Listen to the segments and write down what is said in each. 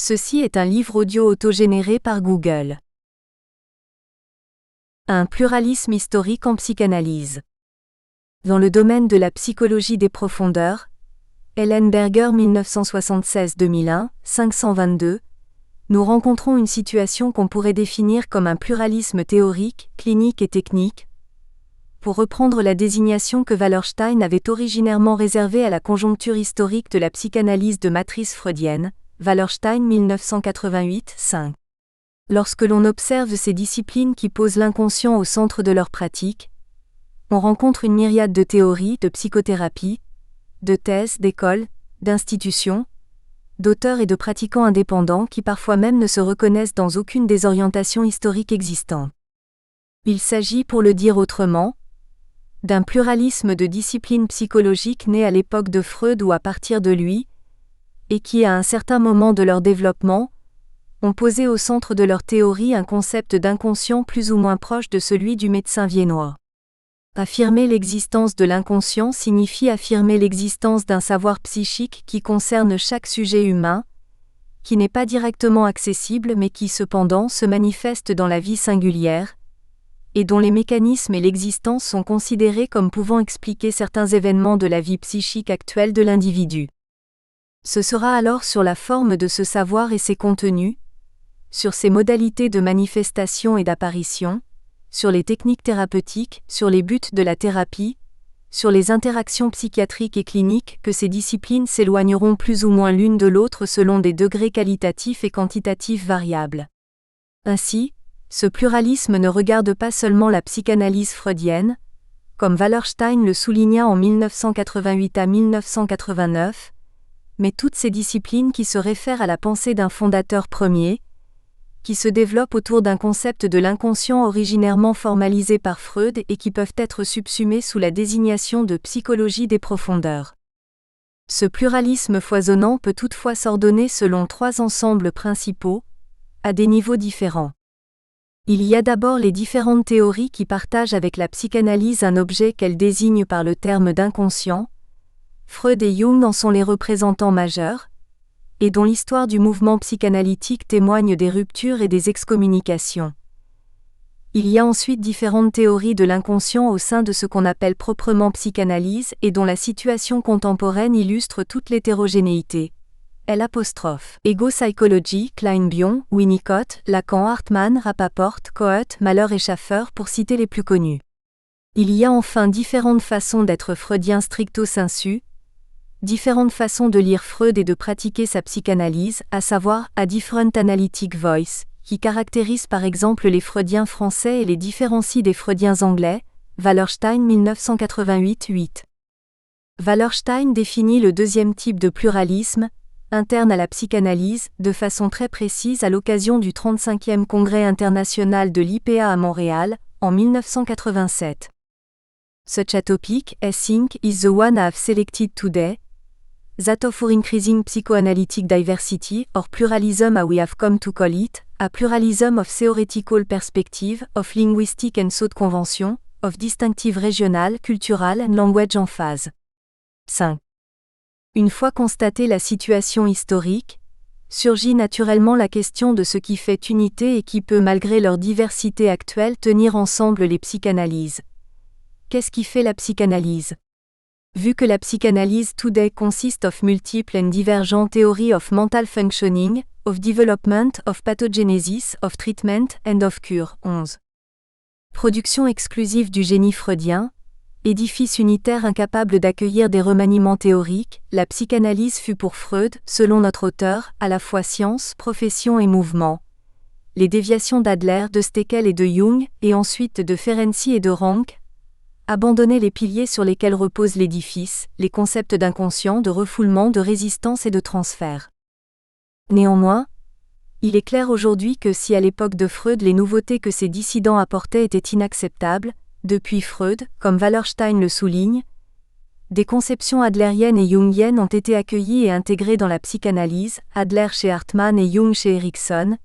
Ceci est un livre audio autogénéré par Google. Un pluralisme historique en psychanalyse. Dans le domaine de la psychologie des profondeurs, Ellenberger 1976-2001, 522, nous rencontrons une situation qu'on pourrait définir comme un pluralisme théorique, clinique et technique, pour reprendre la désignation que Wallerstein avait originairement réservée à la conjoncture historique de la psychanalyse de matrice freudienne, Wallerstein 1988-5. Lorsque l'on observe ces disciplines qui posent l'inconscient au centre de leur pratique, on rencontre une myriade de théories, de psychothérapie, de thèses, d'écoles, d'institutions, d'auteurs et de pratiquants indépendants qui parfois même ne se reconnaissent dans aucune des orientations historiques existantes. Il s'agit, pour le dire autrement, d'un pluralisme de disciplines psychologiques nées à l'époque de Freud ou à partir de lui, et qui, à un certain moment de leur développement, ont posé au centre de leur théorie un concept d'inconscient plus ou moins proche de celui du médecin viennois. Affirmer l'existence de l'inconscient signifie affirmer l'existence d'un savoir psychique qui concerne chaque sujet humain, qui n'est pas directement accessible mais qui cependant se manifeste dans la vie singulière, et dont les mécanismes et l'existence sont considérés comme pouvant expliquer certains événements de la vie psychique actuelle de l'individu. Ce sera alors sur la forme de ce savoir et ses contenus, sur ses modalités de manifestation et d'apparition, sur les techniques thérapeutiques, sur les buts de la thérapie, sur les interactions psychiatriques et cliniques que ces disciplines s'éloigneront plus ou moins l'une de l'autre selon des degrés qualitatifs et quantitatifs variables. Ainsi, ce pluralisme ne regarde pas seulement la psychanalyse freudienne, comme Wallerstein le souligna en 1988 à 1989, mais toutes ces disciplines qui se réfèrent à la pensée d'un fondateur premier, qui se développent autour d'un concept de l'inconscient originairement formalisé par Freud et qui peuvent être subsumés sous la désignation de psychologie des profondeurs. Ce pluralisme foisonnant peut toutefois s'ordonner selon trois ensembles principaux, à des niveaux différents. Il y a d'abord les différentes théories qui partagent avec la psychanalyse un objet qu'elle désigne par le terme d'inconscient. Freud et Jung en sont les représentants majeurs, et dont l'histoire du mouvement psychanalytique témoigne des ruptures et des excommunications. Il y a ensuite différentes théories de l'inconscient au sein de ce qu'on appelle proprement psychanalyse et dont la situation contemporaine illustre toute l'hétérogénéité. Ego Psychology, Klein-Bion, Winnicott, Lacan, Hartmann, Rappaport, Coët, Mahler et Schaffer pour citer les plus connus. Il y a enfin différentes façons d'être freudien stricto sensu, différentes façons de lire Freud et de pratiquer sa psychanalyse, à savoir a different analytic voice, qui caractérise par exemple les freudiens français et les différencie des freudiens anglais, Wallerstein 1988-8. Wallerstein définit le deuxième type de pluralisme, interne à la psychanalyse, de façon très précise à l'occasion du 35e Congrès international de l'IPA à Montréal, en 1987. Such a topic, I think, is the one I have selected today, that of increasing psychoanalytic diversity, or pluralism as we have come to call it, a pluralism of theoretical perspective, of linguistic and thought convention, of distinctive regional, cultural and language emphase. 5. Une fois constatée la situation historique, surgit naturellement la question de ce qui fait unité et qui peut malgré leur diversité actuelle tenir ensemble les psychanalyses. Qu'est-ce qui fait la psychanalyse ? Vu que la psychanalyse today consiste of multiple and divergent theories of mental functioning, of development, of pathogenesis, of treatment and of cure. 11. Production exclusive du génie freudien, édifice unitaire incapable d'accueillir des remaniements théoriques, la psychanalyse fut pour Freud, selon notre auteur, à la fois science, profession et mouvement. Les déviations d'Adler, de Steckel et de Jung, et ensuite de Ferenczi et de Rank, abandonner les piliers sur lesquels repose l'édifice, les concepts d'inconscient, de refoulement, de résistance et de transfert. Néanmoins, il est clair aujourd'hui que si à l'époque de Freud les nouveautés que ces dissidents apportaient étaient inacceptables, depuis Freud, comme Wallerstein le souligne, des conceptions adlériennes et jungiennes ont été accueillies et intégrées dans la psychanalyse, Adler chez Hartmann et Jung chez Erikson,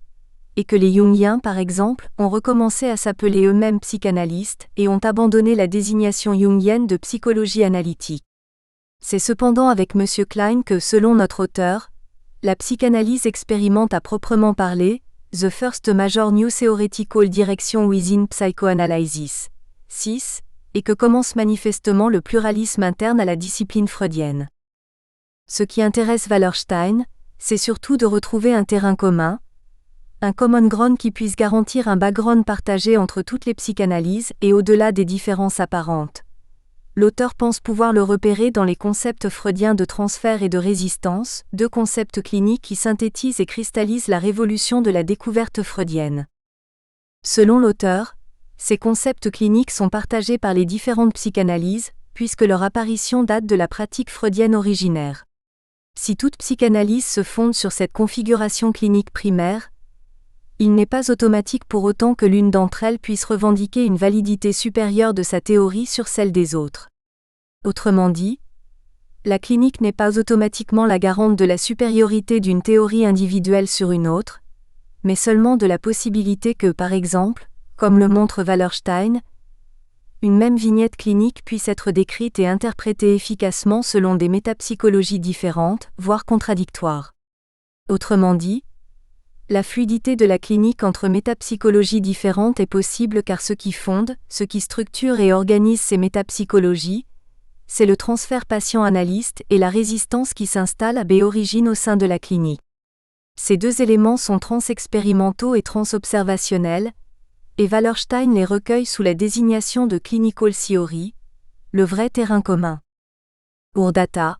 et que les Jungiens, par exemple, ont recommencé à s'appeler eux-mêmes psychanalystes et ont abandonné la désignation jungienne de psychologie analytique. C'est cependant avec M. Klein que, selon notre auteur, La psychanalyse expérimente à proprement parler, The First Major New Theoretical Direction Within Psychoanalysis. 6. Et que commence manifestement le pluralisme interne à la discipline freudienne. Ce qui intéresse Wallerstein, c'est surtout de retrouver un terrain commun, un common ground qui puisse garantir un background partagé entre toutes les psychanalyses et au-delà des différences apparentes. L'auteur pense pouvoir le repérer dans les concepts freudiens de transfert et de résistance, deux concepts cliniques qui synthétisent et cristallisent la révolution de la découverte freudienne. Selon l'auteur, ces concepts cliniques sont partagés par les différentes psychanalyses, puisque leur apparition date de la pratique freudienne originaire. Si toute psychanalyse se fonde sur cette configuration clinique primaire, il n'est pas automatique pour autant que l'une d'entre elles puisse revendiquer une validité supérieure de sa théorie sur celle des autres. Autrement dit, la clinique n'est pas automatiquement la garante de la supériorité d'une théorie individuelle sur une autre, mais seulement de la possibilité que, par exemple, comme le montre Wallerstein, une même vignette clinique puisse être décrite et interprétée efficacement selon des métapsychologies différentes, voire contradictoires. Autrement dit, la fluidité de la clinique entre métapsychologies différentes est possible car ce qui fonde, ce qui structure et organise ces métapsychologies, c'est le transfert patient-analyste et la résistance qui s'installe à origine au sein de la clinique. Ces deux éléments sont transexpérimentaux et transobservationnels, et Wallerstein les recueille sous la désignation de clinical theory, le vrai terrain commun. Ur data.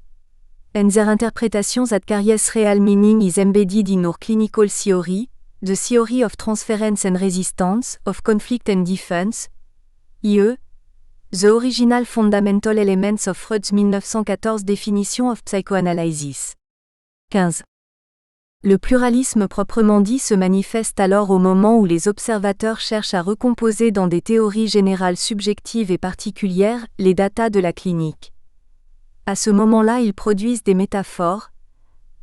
And their interpretations at carries real meaning is embedded in our clinical theory, the theory of transference and resistance, of conflict and defense, i.e., the original fundamental elements of Freud's 1914 definition of psychoanalysis. 15. Le pluralisme proprement dit se manifeste alors au moment où les observateurs cherchent à recomposer dans des théories générales subjectives et particulières les datas de la clinique. À ce moment-là, ils produisent des métaphores,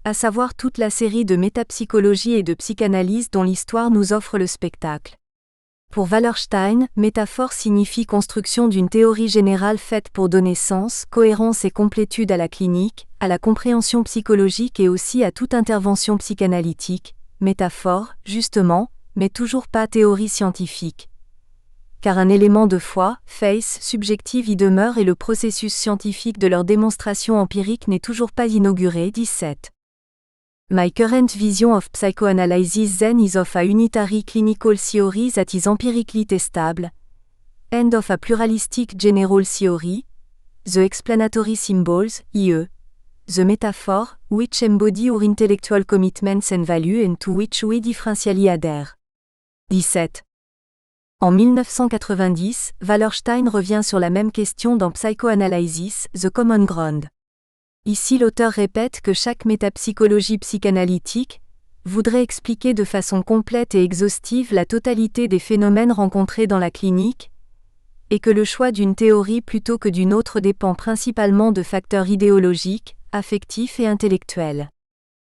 à savoir toute la série de métapsychologie et de psychanalyse dont l'histoire nous offre le spectacle. Pour Wallerstein, métaphore signifie construction d'une théorie générale faite pour donner sens, cohérence et complétude à la clinique, à la compréhension psychologique et aussi à toute intervention psychanalytique, métaphore, justement, mais toujours pas théorie scientifique. Car un élément de foi, faith, subjective y demeure et le processus scientifique de leur démonstration empirique n'est toujours pas inauguré. 17. My current vision of psychoanalysis then is of a unitary clinical theory that is empirically testable, and of a pluralistic general theory, the explanatory symbols, i.e., the metaphor, which embody our intellectual commitments and value and to which we differentially adhere. 17. En 1990, Wallerstein revient sur la même question dans Psychoanalysis, The Common Ground. Ici l'auteur répète que chaque métapsychologie psychanalytique voudrait expliquer de façon complète et exhaustive la totalité des phénomènes rencontrés dans la clinique, et que le choix d'une théorie plutôt que d'une autre dépend principalement de facteurs idéologiques, affectifs et intellectuels.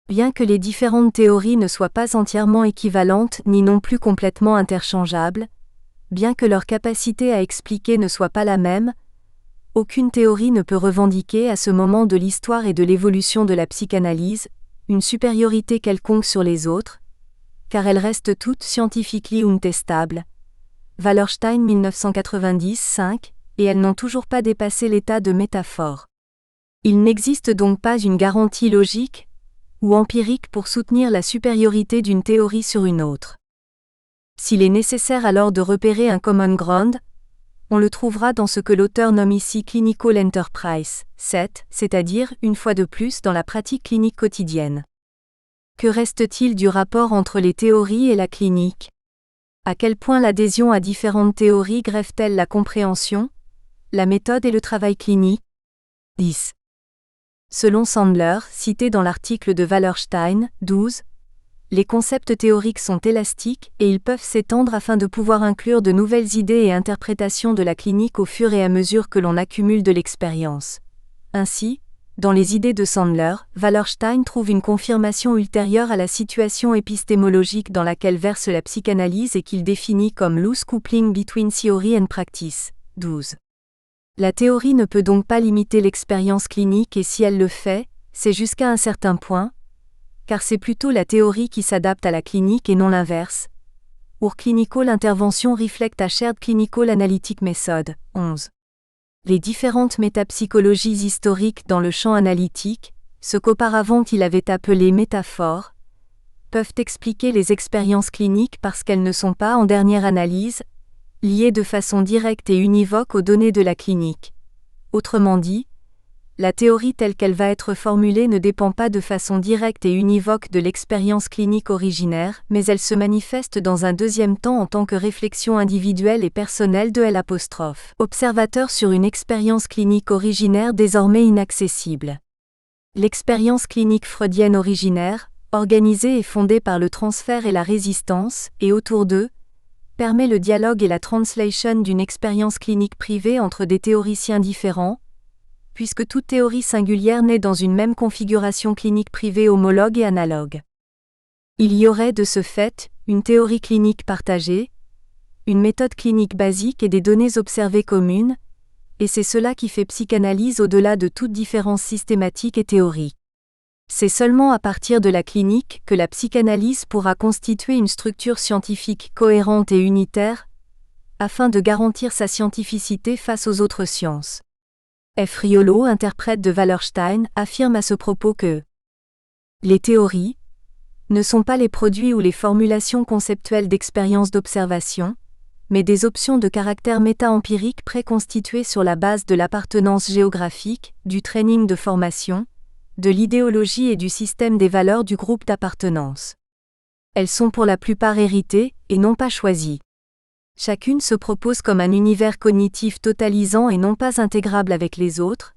Bien que les différentes théories ne soient pas entièrement équivalentes ni non plus complètement interchangeables, bien que leur capacité à expliquer ne soit pas la même, aucune théorie ne peut revendiquer à ce moment de l'histoire et de l'évolution de la psychanalyse une supériorité quelconque sur les autres, car elles restent toutes scientifiquement untestables. Wallerstein 1990-5, et elles n'ont toujours pas dépassé l'état de métaphore. Il n'existe donc pas une garantie logique ou empirique pour soutenir la supériorité d'une théorie sur une autre. S'il est nécessaire alors de repérer un common ground, on le trouvera dans ce que l'auteur nomme ici clinical enterprise, 7, c'est-à-dire, une fois de plus, dans la pratique clinique quotidienne. Que reste-t-il du rapport entre les théories et la clinique ? À quel point l'adhésion à différentes théories grève-t-elle la compréhension, la méthode et le travail clinique ? 10. Selon Sandler, cité dans l'article de Wallerstein, 12, les concepts théoriques sont élastiques et ils peuvent s'étendre afin de pouvoir inclure de nouvelles idées et interprétations de la clinique au fur et à mesure que l'on accumule de l'expérience. Ainsi, dans les idées de Sandler, Wallerstein trouve une confirmation ultérieure à la situation épistémologique dans laquelle verse la psychanalyse et qu'il définit comme loose coupling between theory and practice. 12. La théorie ne peut donc pas limiter l'expérience clinique et si elle le fait, c'est jusqu'à un certain point, car c'est plutôt la théorie qui s'adapte à la clinique et non l'inverse. Our Clinical Intervention Reflect a Shared Clinical Analytic Method, 11. Les différentes métapsychologies historiques dans le champ analytique, ce qu'auparavant il avait appelé métaphores, peuvent expliquer les expériences cliniques parce qu'elles ne sont pas, en dernière analyse, liées de façon directe et univoque aux données de la clinique. Autrement dit, la théorie telle qu'elle va être formulée ne dépend pas de façon directe et univoque de l'expérience clinique originaire, mais elle se manifeste dans un deuxième temps en tant que réflexion individuelle et personnelle de L'. Observateur sur une expérience clinique originaire désormais inaccessible. L'expérience clinique freudienne originaire, organisée et fondée par le transfert et la résistance, et autour d'eux, permet le dialogue et la translation d'une expérience clinique privée entre des théoriciens différents, puisque toute théorie singulière naît dans une même configuration clinique privée homologue et analogue. Il y aurait de ce fait, une théorie clinique partagée, une méthode clinique basique et des données observées communes, et c'est cela qui fait psychanalyse au-delà de toute différence systématique et théorique. C'est seulement à partir de la clinique que la psychanalyse pourra constituer une structure scientifique cohérente et unitaire, afin de garantir sa scientificité face aux autres sciences. F. Riolo, interprète de Wallerstein, affirme à ce propos que les théories ne sont pas les produits ou les formulations conceptuelles d'expériences d'observation, mais des options de caractère méta-empirique préconstituées sur la base de l'appartenance géographique, du training de formation, de l'idéologie et du système des valeurs du groupe d'appartenance. Elles sont pour la plupart héritées, et non pas choisies. Chacune se propose comme un univers cognitif totalisant et non pas intégrable avec les autres,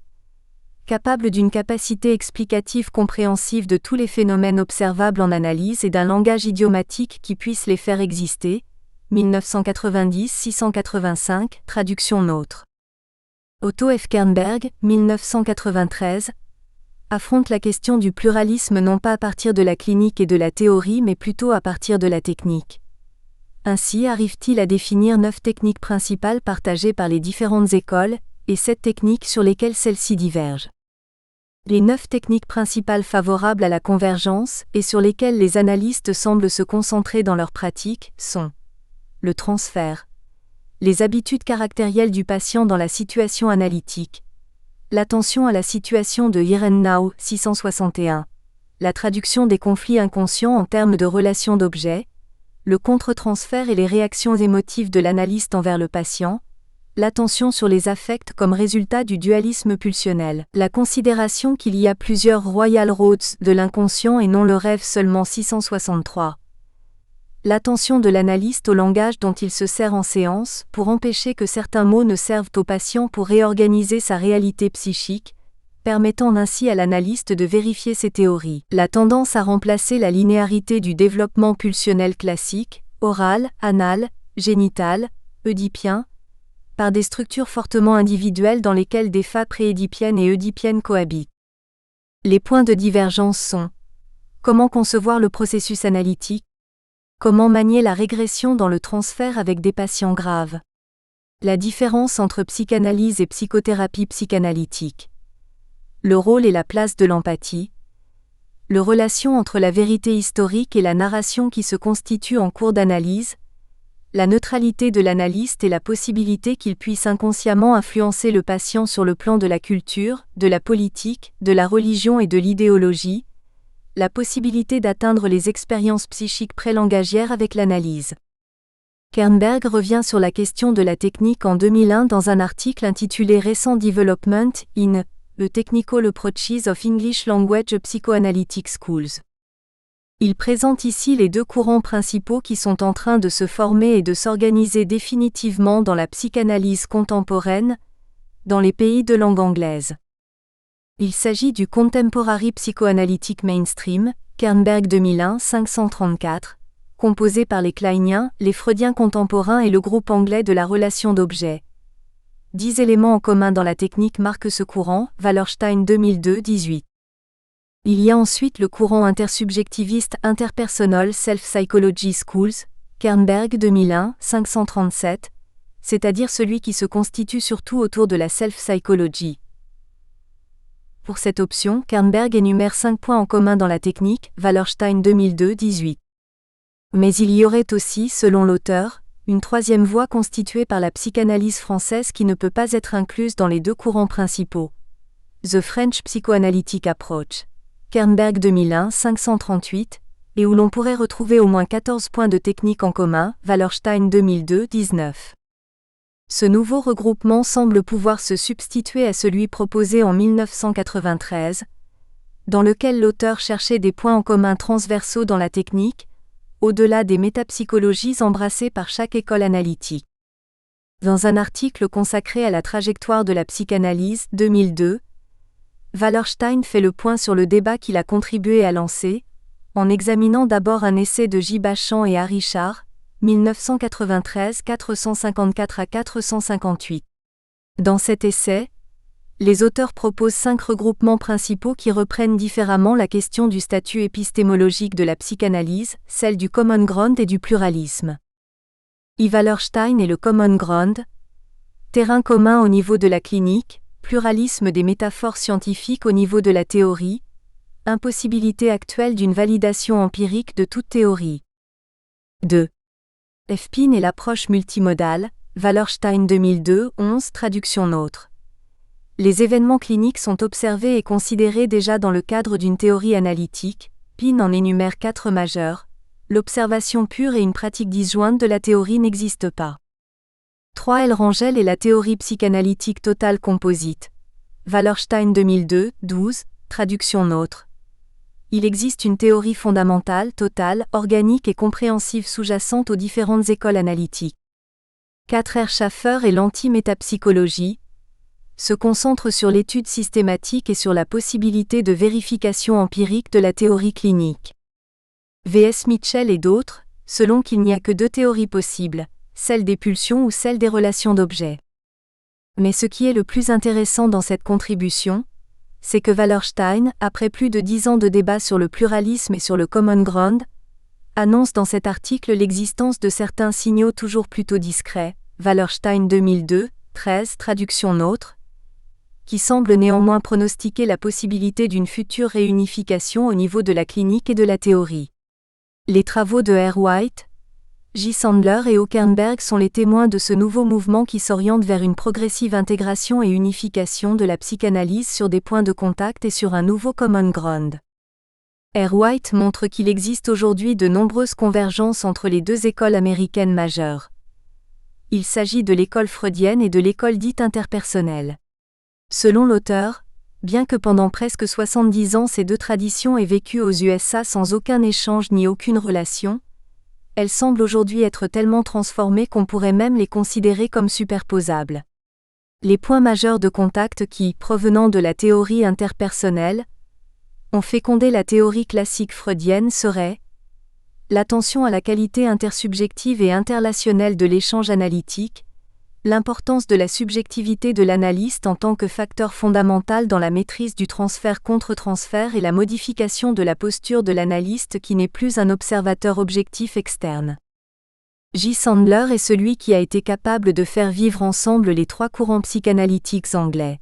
capable d'une capacité explicative compréhensive de tous les phénomènes observables en analyse et d'un langage idiomatique qui puisse les faire exister. 1990-685, traduction Nôtre. Otto F. Kernberg, 1993, affronte la question du pluralisme non pas à partir de la clinique et de la théorie mais plutôt à partir de la technique. Ainsi arrive-t-il à définir 9 techniques principales partagées par les différentes écoles, et 7 techniques sur lesquelles celles-ci divergent. Les 9 techniques principales favorables à la convergence, et sur lesquelles les analystes semblent se concentrer dans leur pratique, sont le transfert, les habitudes caractérielles du patient dans la situation analytique, l'attention à la situation de Hirennau, 661, la traduction des conflits inconscients en termes de relations d'objets, le contre-transfert et les réactions émotives de l'analyste envers le patient, l'attention sur les affects comme résultat du dualisme pulsionnel, la considération qu'il y a plusieurs royal roads de l'inconscient et non le rêve seulement 663, l'attention de l'analyste au langage dont il se sert en séance pour empêcher que certains mots ne servent au patient pour réorganiser sa réalité psychique, permettant ainsi à l'analyste de vérifier ses théories. La tendance à remplacer la linéarité du développement pulsionnel classique, oral, anal, génital, oedipien, par des structures fortement individuelles dans lesquelles des phases préédipiennes et oedipiennes cohabitent. Les points de divergence sont: comment concevoir le processus analytique? Comment manier la régression dans le transfert avec des patients graves? La différence entre psychanalyse et psychothérapie psychanalytique. Le rôle et la place de l'empathie, la relation entre la vérité historique et la narration qui se constitue en cours d'analyse, la neutralité de l'analyste et la possibilité qu'il puisse inconsciemment influencer le patient sur le plan de la culture, de la politique, de la religion et de l'idéologie, la possibilité d'atteindre les expériences psychiques prélangagières avec l'analyse. Kernberg revient sur la question de la technique en 2001 dans un article intitulé Recent Development in The Technical Approaches of English Language Psychoanalytic Schools. Il présente ici les 2 courants principaux qui sont en train de se former et de s'organiser définitivement dans la psychanalyse contemporaine, dans les pays de langue anglaise. Il s'agit du Contemporary Psychoanalytic Mainstream, Kernberg 2001, 534, composé par les Kleiniens, les Freudiens contemporains et le groupe anglais de la relation d'objet. 10 éléments en commun dans la technique marquent ce courant, Wallerstein 2002, 18. Il y a ensuite le courant intersubjectiviste Interpersonal Self-Psychology Schools, Kernberg 2001, 537, c'est-à-dire celui qui se constitue surtout autour de la self-psychology. Pour cette option, Kernberg énumère 5 points en commun dans la technique, Wallerstein 2002, 18. Mais il y aurait aussi, selon l'auteur, une troisième voie constituée par la psychanalyse française qui ne peut pas être incluse dans les deux courants principaux. The French Psychoanalytic Approach. Kernberg 2001, 538, et où l'on pourrait retrouver au moins 14 points de technique en commun, Wallerstein 2002, 19. Ce nouveau regroupement semble pouvoir se substituer à celui proposé en 1993, dans lequel l'auteur cherchait des points en commun transversaux dans la technique, au-delà des métapsychologies embrassées par chaque école analytique. Dans un article consacré à la trajectoire de la psychanalyse, 2002, Wallerstein fait le point sur le débat qu'il a contribué à lancer, en examinant d'abord un essai de J. Bachand et A. Richard, 1993, 454 à 458. Dans cet essai, les auteurs proposent 5 regroupements principaux qui reprennent différemment la question du statut épistémologique de la psychanalyse, celle du common ground et du pluralisme. I. Wallerstein et le common ground, terrain commun au niveau de la clinique, pluralisme des métaphores scientifiques au niveau de la théorie, impossibilité actuelle d'une validation empirique de toute théorie. 2. F-Pin et l'approche multimodale, Wallerstein 2002, 11, traduction nôtre. Les événements cliniques sont observés et considérés déjà dans le cadre d'une théorie analytique. Pin en énumère 4 majeurs. L'observation pure et une pratique disjointe de la théorie n'existent pas. 3. L. Rangel et la théorie psychanalytique totale composite. Wallerstein 2002, 12, traduction nôtre. Il existe une théorie fondamentale, totale, organique et compréhensive sous-jacente aux différentes écoles analytiques. 4. R. Schaffer et l'anti-métapsychologie se concentre sur l'étude systématique et sur la possibilité de vérification empirique de la théorie clinique. V.S. Mitchell et d'autres, selon qu'il n'y a que 2 théories possibles, celle des pulsions ou celle des relations d'objets. Mais ce qui est le plus intéressant dans cette contribution, c'est que Wallerstein, après plus de 10 ans de débat sur le pluralisme et sur le common ground, annonce dans cet article l'existence de certains signaux toujours plutôt discrets, Wallerstein 2002, 13, traduction nôtre, qui semblent néanmoins pronostiquer la possibilité d'une future réunification au niveau de la clinique et de la théorie. Les travaux de R. White, J. Sandler et O. Kernberg sont les témoins de ce nouveau mouvement qui s'oriente vers une progressive intégration et unification de la psychanalyse sur des points de contact et sur un nouveau common ground. R. White montre qu'il existe aujourd'hui de nombreuses convergences entre les 2 écoles américaines majeures. Il s'agit de l'école freudienne et de l'école dite interpersonnelle. Selon l'auteur, bien que pendant presque 70 ans ces 2 traditions aient vécu aux USA sans aucun échange ni aucune relation, elles semblent aujourd'hui être tellement transformées qu'on pourrait même les considérer comme superposables. Les points majeurs de contact qui, provenant de la théorie interpersonnelle, ont fécondé la théorie classique freudienne seraient l'attention à la qualité intersubjective et interrelationnelle de l'échange analytique, l'importance de la subjectivité de l'analyste en tant que facteur fondamental dans la maîtrise du transfert-contre-transfert et la modification de la posture de l'analyste qui n'est plus un observateur objectif externe. J. Sandler est celui qui a été capable de faire vivre ensemble les 3 courants psychanalytiques anglais.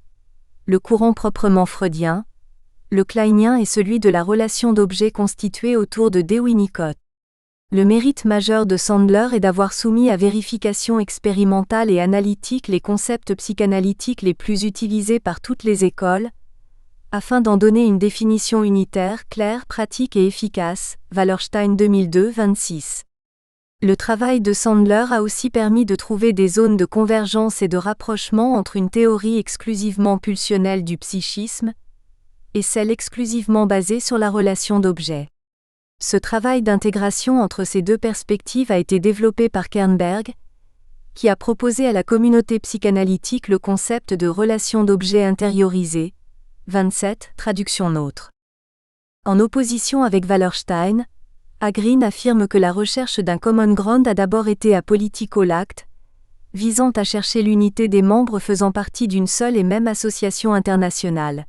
Le courant proprement freudien, le kleinien et celui de la relation d'objet constituée autour de Dewey Winnicott. Le mérite majeur de Sandler est d'avoir soumis à vérification expérimentale et analytique les concepts psychanalytiques les plus utilisés par toutes les écoles, afin d'en donner une définition unitaire, claire, pratique et efficace, Wallerstein 2002, 26. Le travail de Sandler a aussi permis de trouver des zones de convergence et de rapprochement entre une théorie exclusivement pulsionnelle du psychisme et celle exclusivement basée sur la relation d'objet. Ce travail d'intégration entre ces 2 perspectives a été développé par Kernberg, qui a proposé à la communauté psychanalytique le concept de relation d'objet intériorisée, 27, traduction nôtre. En opposition avec Wallerstein, A. Green affirme que la recherche d'un common ground a d'abord été apolitical act, visant à chercher l'unité des membres faisant partie d'une seule et même association internationale.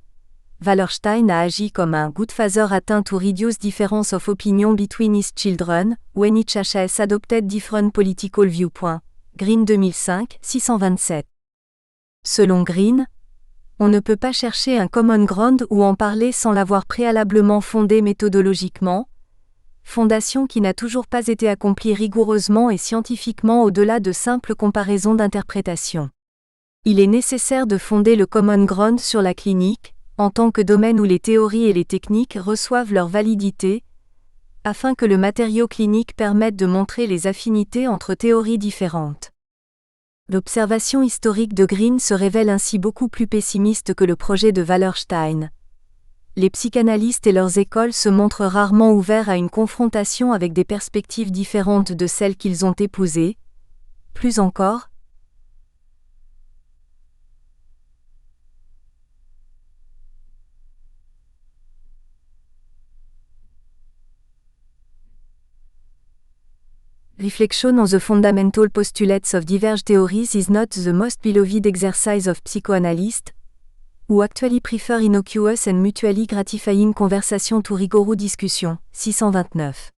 Wallerstein a agi comme un good father atteint to reduce difference of opinion between his children, when each has adopted different political viewpoints. Green 2005, 627. Selon Green, On ne peut pas chercher un common ground ou en parler sans l'avoir préalablement fondé méthodologiquement, fondation qui n'a toujours pas été accomplie rigoureusement et scientifiquement au-delà de simples comparaisons d'interprétation. Il est nécessaire de fonder le common ground sur la clinique, en tant que domaine où les théories et les techniques reçoivent leur validité, afin que le matériau clinique permette de montrer les affinités entre théories différentes. L'observation historique de Green se révèle ainsi beaucoup plus pessimiste que le projet de Wallerstein. Les psychanalystes et leurs écoles se montrent rarement ouverts à une confrontation avec des perspectives différentes de celles qu'ils ont épousées. Plus encore, Reflection on the fundamental postulates of divergent theories is not the most beloved exercise of psychoanalysts, who actually prefer innocuous and mutually gratifying conversation to rigorous discussion. 629.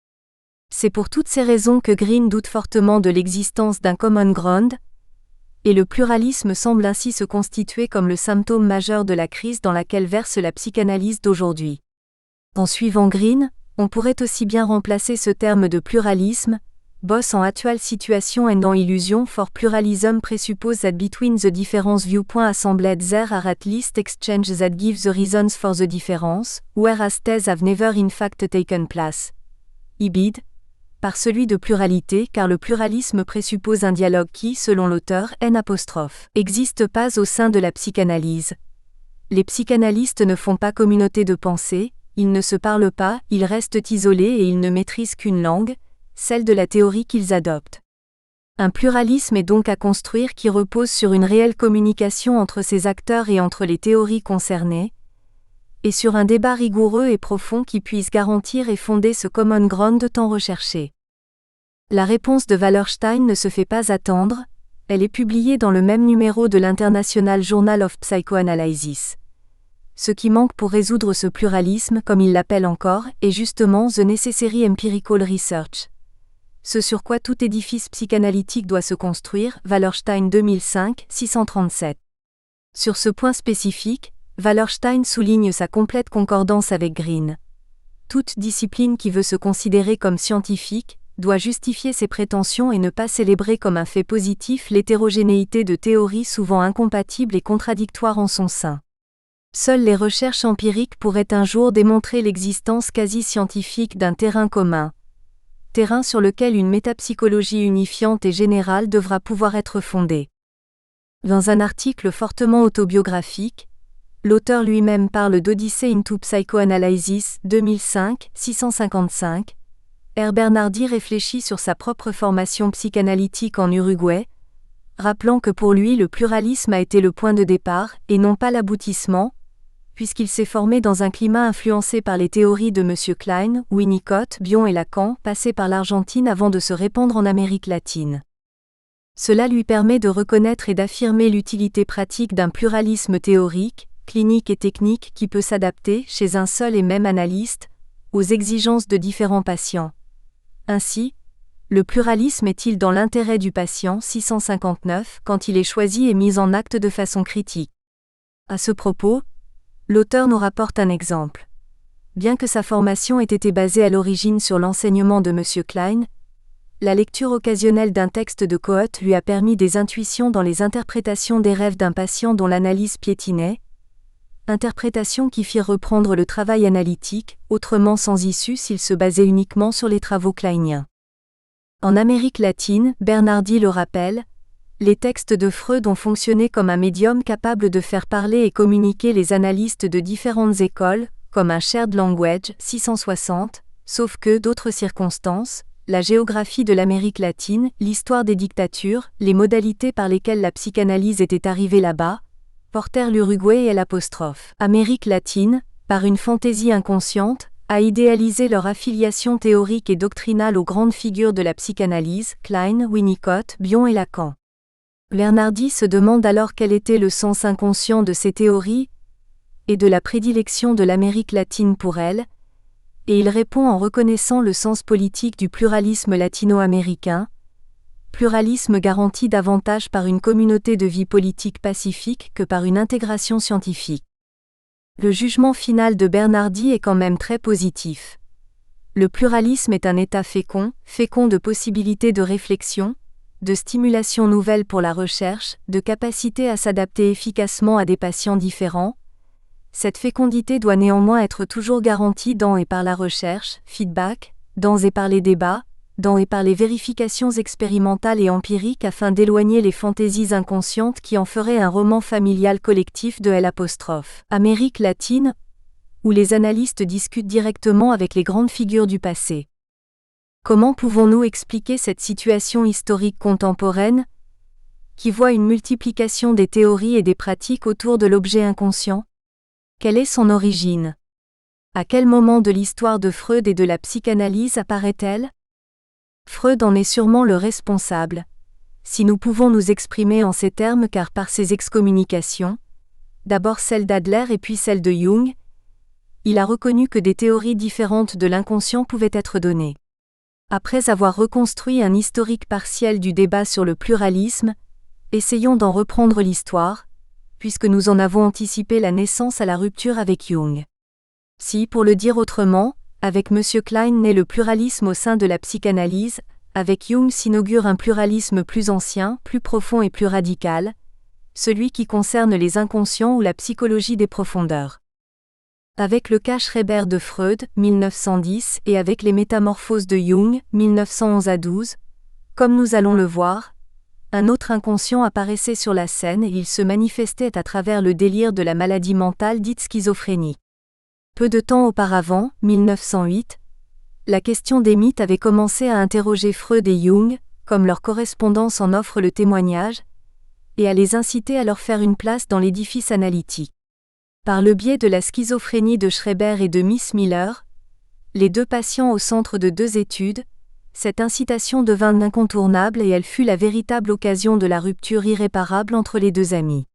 C'est pour toutes ces raisons que Green doute fortement de l'existence d'un common ground, et le pluralisme semble ainsi se constituer comme le symptôme majeur de la crise dans laquelle verse la psychanalyse d'aujourd'hui. En suivant Green, on pourrait aussi bien remplacer ce terme de pluralisme, boss en actual situation and en illusion for pluralism presuppose that between the difference viewpoint assembled there are at least exchanges that give the reasons for the difference, whereas these have never in fact taken place. Ibid, par celui de pluralité car le pluralisme présuppose un dialogue qui, selon l'auteur, n'existe pas au sein de la psychanalyse. Les psychanalystes ne font pas communauté de pensée, ils ne se parlent pas, ils restent isolés et ils ne maîtrisent qu'une langue, celle de la théorie qu'ils adoptent. Un pluralisme est donc à construire qui repose sur une réelle communication entre ces acteurs et entre les théories concernées, et sur un débat rigoureux et profond qui puisse garantir et fonder ce common ground tant recherché. La réponse de Wallerstein ne se fait pas attendre, elle est publiée dans le même numéro de l'International Journal of Psychoanalysis. Ce qui manque pour résoudre ce pluralisme, comme il l'appelle encore, est justement The Necessary Empirical Research. Ce sur quoi tout édifice psychanalytique doit se construire, Wallerstein 2005, 637. Sur ce point spécifique, Wallerstein souligne sa complète concordance avec Green. Toute discipline qui veut se considérer comme scientifique, doit justifier ses prétentions et ne pas célébrer comme un fait positif l'hétérogénéité de théories souvent incompatibles et contradictoires en son sein. Seules les recherches empiriques pourraient un jour démontrer l'existence quasi-scientifique d'un terrain commun. Terrain sur lequel une métapsychologie unifiante et générale devra pouvoir être fondée. Dans un article fortement autobiographique, l'auteur lui-même parle d'Odyssey into Psychoanalysis, 2005, 655. R. Bernardi réfléchit sur sa propre formation psychanalytique en Uruguay, rappelant que pour lui le pluralisme a été le point de départ, et non pas l'aboutissement, puisqu'il s'est formé dans un climat influencé par les théories de M. Klein, Winnicott, Bion et Lacan, passé par l'Argentine avant de se répandre en Amérique latine. Cela lui permet de reconnaître et d'affirmer l'utilité pratique d'un pluralisme théorique, clinique et technique qui peut s'adapter, chez un seul et même analyste, aux exigences de différents patients. Ainsi, le pluralisme est-il dans l'intérêt du patient 659 quand il est choisi et mis en acte de façon critique. À ce propos, l'auteur nous rapporte un exemple. Bien que sa formation ait été basée à l'origine sur l'enseignement de M. Klein, la lecture occasionnelle d'un texte de Coët lui a permis des intuitions dans les interprétations des rêves d'un patient dont l'analyse piétinait, interprétations qui firent reprendre le travail analytique, autrement sans issue s'il se basait uniquement sur les travaux kleiniens. En Amérique latine, Bernardi le rappelle, les textes de Freud ont fonctionné comme un médium capable de faire parler et communiquer les analystes de différentes écoles, comme un shared language 660, sauf que d'autres circonstances, la géographie de l'Amérique latine, l'histoire des dictatures, les modalités par lesquelles la psychanalyse était arrivée là-bas, portèrent l'Uruguay et l'apostrophe Amérique latine, par une fantaisie inconsciente, à idéaliser leur affiliation théorique et doctrinale aux grandes figures de la psychanalyse, Klein, Winnicott, Bion et Lacan. Bernardi se demande alors quel était le sens inconscient de ces théories et de la prédilection de l'Amérique latine pour elles, et il répond en reconnaissant le sens politique du pluralisme latino-américain, pluralisme garanti davantage par une communauté de vie politique pacifique que par une intégration scientifique. Le jugement final de Bernardi est quand même très positif. Le pluralisme est un état fécond de possibilités de réflexion, de stimulation nouvelle pour la recherche, de capacité à s'adapter efficacement à des patients différents. Cette fécondité doit néanmoins être toujours garantie dans et par la recherche, feedback, dans et par les débats, dans et par les vérifications expérimentales et empiriques afin d'éloigner les fantaisies inconscientes qui en feraient un roman familial collectif de Amérique latine, où les analystes discutent directement avec les grandes figures du passé. Comment pouvons-nous expliquer cette situation historique contemporaine, qui voit une multiplication des théories et des pratiques autour de l'objet inconscient? Quelle est son origine? À quel moment de l'histoire de Freud et de la psychanalyse apparaît-elle? Freud en est sûrement le responsable, si nous pouvons nous exprimer en ces termes car par ses excommunications, d'abord celle d'Adler et puis celle de Jung, il a reconnu que des théories différentes de l'inconscient pouvaient être données. Après avoir reconstruit un historique partiel du débat sur le pluralisme, essayons d'en reprendre l'histoire, puisque nous en avons anticipé la naissance à la rupture avec Jung. Si, pour le dire autrement, avec M. Klein naît le pluralisme au sein de la psychanalyse, avec Jung s'inaugure un pluralisme plus ancien, plus profond et plus radical, celui qui concerne les inconscients ou la psychologie des profondeurs. Avec le cas Schreber de Freud, 1910, et avec les métamorphoses de Jung, 1911 à 12, comme nous allons le voir, un autre inconscient apparaissait sur la scène et il se manifestait à travers le délire de la maladie mentale dite schizophrénie. Peu de temps auparavant, 1908, la question des mythes avait commencé à interroger Freud et Jung, comme leur correspondance en offre le témoignage, et à les inciter à leur faire une place dans l'édifice analytique. Par le biais de la schizophrénie de Schreber et de Miss Miller, les deux patients au centre de deux études, cette incitation devint incontournable et elle fut la véritable occasion de la rupture irréparable entre les deux amis.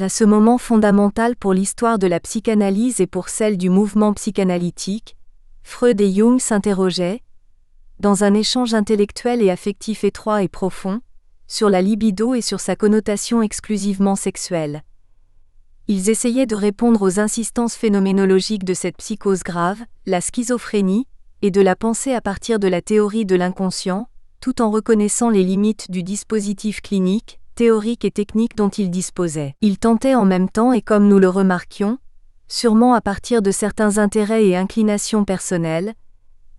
À ce moment fondamental pour l'histoire de la psychanalyse et pour celle du mouvement psychanalytique, Freud et Jung s'interrogeaient, dans un échange intellectuel et affectif étroit et profond, sur la libido et sur sa connotation exclusivement sexuelle. Ils essayaient de répondre aux insistances phénoménologiques de cette psychose grave, la schizophrénie, et de la penser à partir de la théorie de l'inconscient, tout en reconnaissant les limites du dispositif clinique, théorique et technique dont ils disposaient. Ils tentaient en même temps et comme nous le remarquions, sûrement à partir de certains intérêts et inclinations personnelles,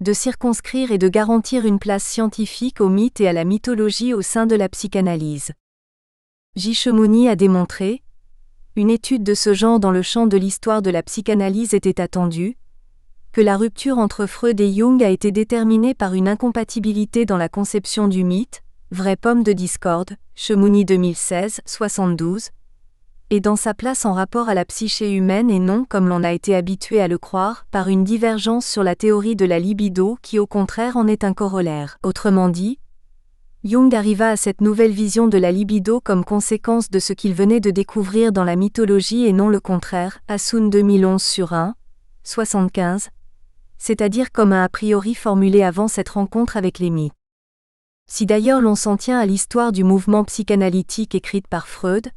de circonscrire et de garantir une place scientifique au mythe et à la mythologie au sein de la psychanalyse. Ghichemoni a démontré, une étude de ce genre dans le champ de l'histoire de la psychanalyse était attendue, que la rupture entre Freud et Jung a été déterminée par une incompatibilité dans la conception du mythe, vraie pomme de discorde, Chemoni 2016, 72, et dans sa place en rapport à la psyché humaine et non, comme l'on a été habitué à le croire, par une divergence sur la théorie de la libido qui au contraire en est un corollaire. Autrement dit, Jung arriva à cette nouvelle vision de la libido comme conséquence de ce qu'il venait de découvrir dans la mythologie et non le contraire, Hassoun 2011 sur 1, 75, c'est-à-dire comme un a priori formulé avant cette rencontre avec les mythes. Si d'ailleurs l'on s'en tient à l'histoire du mouvement psychanalytique écrite par Freud,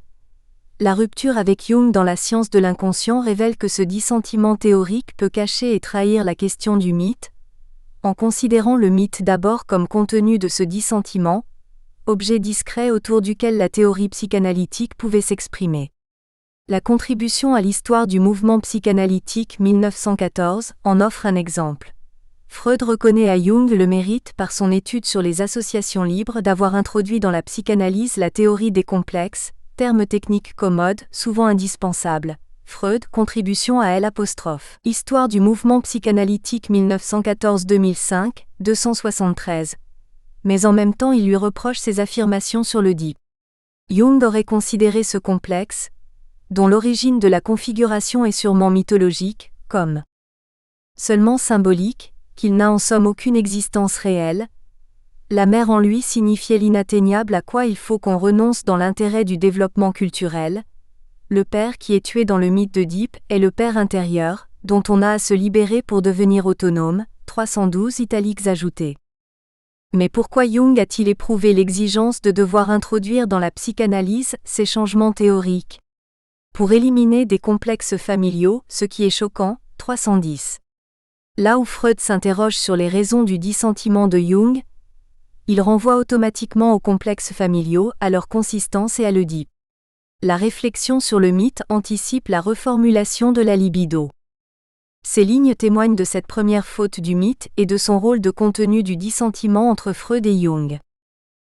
la rupture avec Jung dans la science de l'inconscient révèle que ce dissentiment théorique peut cacher et trahir la question du mythe, en considérant le mythe d'abord comme contenu de ce dissentiment, objet discret autour duquel la théorie psychanalytique pouvait s'exprimer. La contribution à l'histoire du mouvement psychanalytique 1914 en offre un exemple. Freud reconnaît à Jung le mérite par son étude sur les associations libres d'avoir introduit dans la psychanalyse la théorie des complexes, terme technique commode, souvent indispensable. Freud, contribution à L'. Histoire du mouvement psychanalytique 1914-2005, 273. Mais en même temps il lui reproche ses affirmations sur le dit. Jung aurait considéré ce complexe, dont l'origine de la configuration est sûrement mythologique, comme seulement symbolique, qu'il n'a en somme aucune existence réelle. La mère en lui signifiait l'inatteignable à quoi il faut qu'on renonce dans l'intérêt du développement culturel. Le père qui est tué dans le mythe d'Oedipe est le père intérieur, dont on a à se libérer pour devenir autonome, 312 italiques ajoutés. Mais pourquoi Jung a-t-il éprouvé l'exigence de devoir introduire dans la psychanalyse ces changements théoriques? Pour éliminer des complexes familiaux, ce qui est choquant, 310. Là où Freud s'interroge sur les raisons du dissentiment de Jung, il renvoie automatiquement aux complexes familiaux, à leur consistance et à l'Oedipe. La réflexion sur le mythe anticipe la reformulation de la libido. Ces lignes témoignent de cette première faute du mythe et de son rôle de contenu du dissentiment entre Freud et Jung.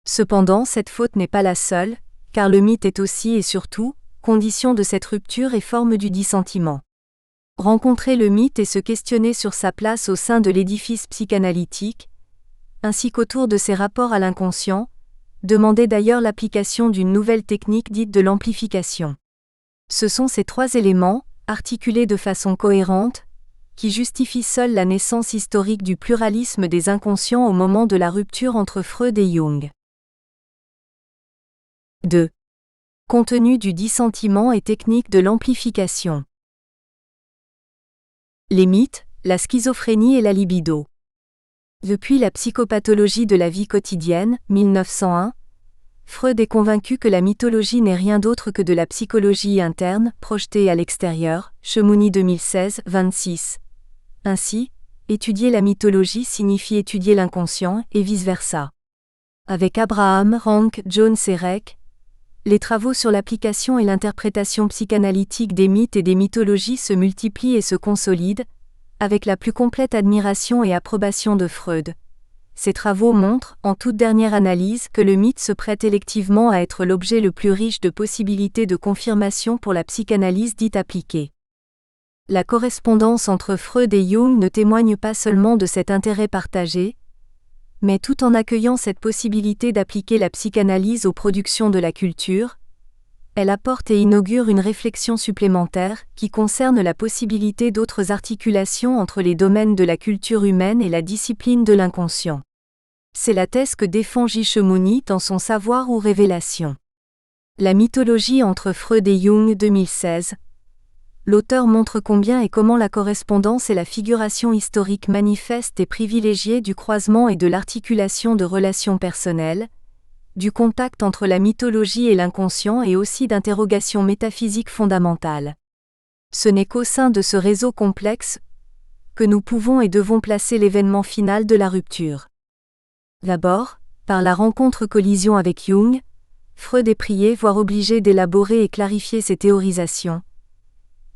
Cependant, cette faute n'est pas la seule, car le mythe est aussi et surtout condition de cette rupture et forme du dissentiment. Rencontrer le mythe et se questionner sur sa place au sein de l'édifice psychanalytique, ainsi qu'autour de ses rapports à l'inconscient, demandait d'ailleurs l'application d'une nouvelle technique dite de l'amplification. Ce sont ces trois éléments, articulés de façon cohérente, qui justifient seuls la naissance historique du pluralisme des inconscients au moment de la rupture entre Freud et Jung. 2. Contenu du dissentiment et technique de l'amplification. Les mythes, la schizophrénie et la libido. Depuis la psychopathologie de la vie quotidienne, 1901, Freud est convaincu que la mythologie n'est rien d'autre que de la psychologie interne, projetée à l'extérieur, Chemouni 2016, 26. Ainsi, étudier la mythologie signifie étudier l'inconscient, et vice-versa. Avec Abraham, Rank, Jones et Reck, les travaux sur l'application et l'interprétation psychanalytique des mythes et des mythologies se multiplient et se consolident, avec la plus complète admiration et approbation de Freud. Ces travaux montrent, en toute dernière analyse, que le mythe se prête électivement à être l'objet le plus riche de possibilités de confirmation pour la psychanalyse dite appliquée. La correspondance entre Freud et Jung ne témoigne pas seulement de cet intérêt partagé, mais tout en accueillant cette possibilité d'appliquer la psychanalyse aux productions de la culture, elle apporte et inaugure une réflexion supplémentaire qui concerne la possibilité d'autres articulations entre les domaines de la culture humaine et la discipline de l'inconscient. C'est la thèse que défend J. Chemouni dans son Savoir ou Révélation. La mythologie entre Freud et Jung 2016. L'auteur montre combien et comment la correspondance et la figuration historique manifeste et privilégiée du croisement et de l'articulation de relations personnelles, du contact entre la mythologie et l'inconscient et aussi d'interrogations métaphysiques fondamentales. Ce n'est qu'au sein de ce réseau complexe que nous pouvons et devons placer l'événement final de la rupture. D'abord, par la rencontre-collision avec Jung, Freud est prié voire obligé d'élaborer et clarifier ses théorisations.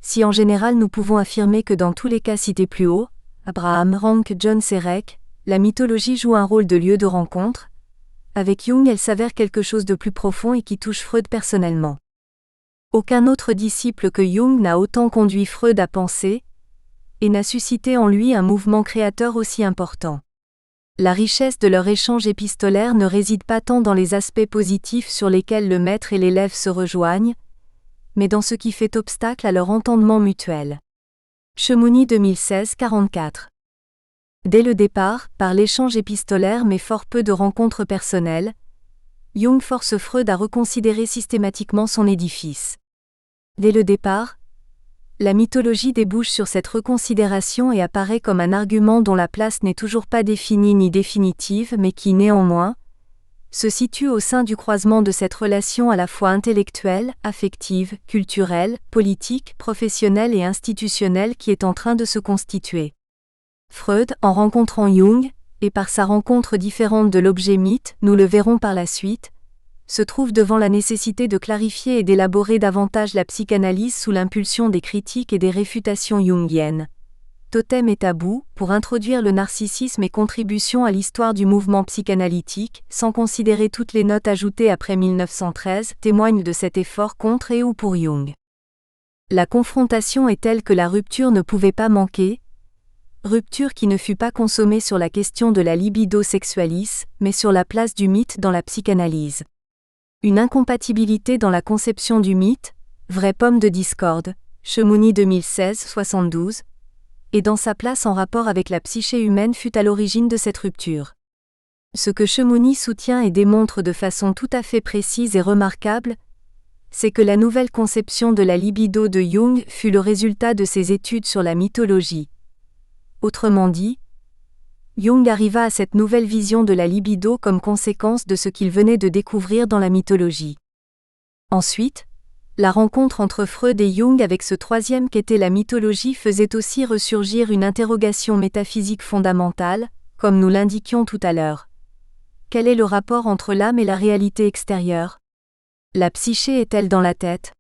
Si en général nous pouvons affirmer que dans tous les cas cités plus haut, Abraham, Rank, Jones et Reck, la mythologie joue un rôle de lieu de rencontre, avec Jung elle s'avère quelque chose de plus profond et qui touche Freud personnellement. Aucun autre disciple que Jung n'a autant conduit Freud à penser, et n'a suscité en lui un mouvement créateur aussi important. La richesse de leur échange épistolaire ne réside pas tant dans les aspects positifs sur lesquels le maître et l'élève se rejoignent, mais dans ce qui fait obstacle à leur entendement mutuel. Chemouni 2016, 44. Dès le départ, par l'échange épistolaire mais fort peu de rencontres personnelles, Jung force Freud à reconsidérer systématiquement son édifice. Dès le départ, la mythologie débouche sur cette reconsidération et apparaît comme un argument dont la place n'est toujours pas définie ni définitive mais qui, néanmoins, se situe au sein du croisement de cette relation à la fois intellectuelle, affective, culturelle, politique, professionnelle et institutionnelle qui est en train de se constituer. Freud, en rencontrant Jung, et par sa rencontre différente de l'objet mythe, nous le verrons par la suite, se trouve devant la nécessité de clarifier et d'élaborer davantage la psychanalyse sous l'impulsion des critiques et des réfutations jungiennes. Totem et tabou, pour introduire le narcissisme et contribution à l'histoire du mouvement psychanalytique, sans considérer toutes les notes ajoutées après 1913, témoignent de cet effort contre et ou pour Jung. La confrontation est telle que la rupture ne pouvait pas manquer, rupture qui ne fut pas consommée sur la question de la libido sexualis, mais sur la place du mythe dans la psychanalyse. Une incompatibilité dans la conception du mythe, vraie pomme de discorde, Chemouni 2016, 72, et dans sa place en rapport avec la psyché humaine fut à l'origine de cette rupture. Ce que Chemouni soutient et démontre de façon tout à fait précise et remarquable, c'est que la nouvelle conception de la libido de Jung fut le résultat de ses études sur la mythologie. Autrement dit, Jung arriva à cette nouvelle vision de la libido comme conséquence de ce qu'il venait de découvrir dans la mythologie. Ensuite, la rencontre entre Freud et Jung avec ce troisième qu'était la mythologie faisait aussi ressurgir une interrogation métaphysique fondamentale, comme nous l'indiquions tout à l'heure. Quel est le rapport entre l'âme et la réalité extérieure? La psyché est-elle dans la tête?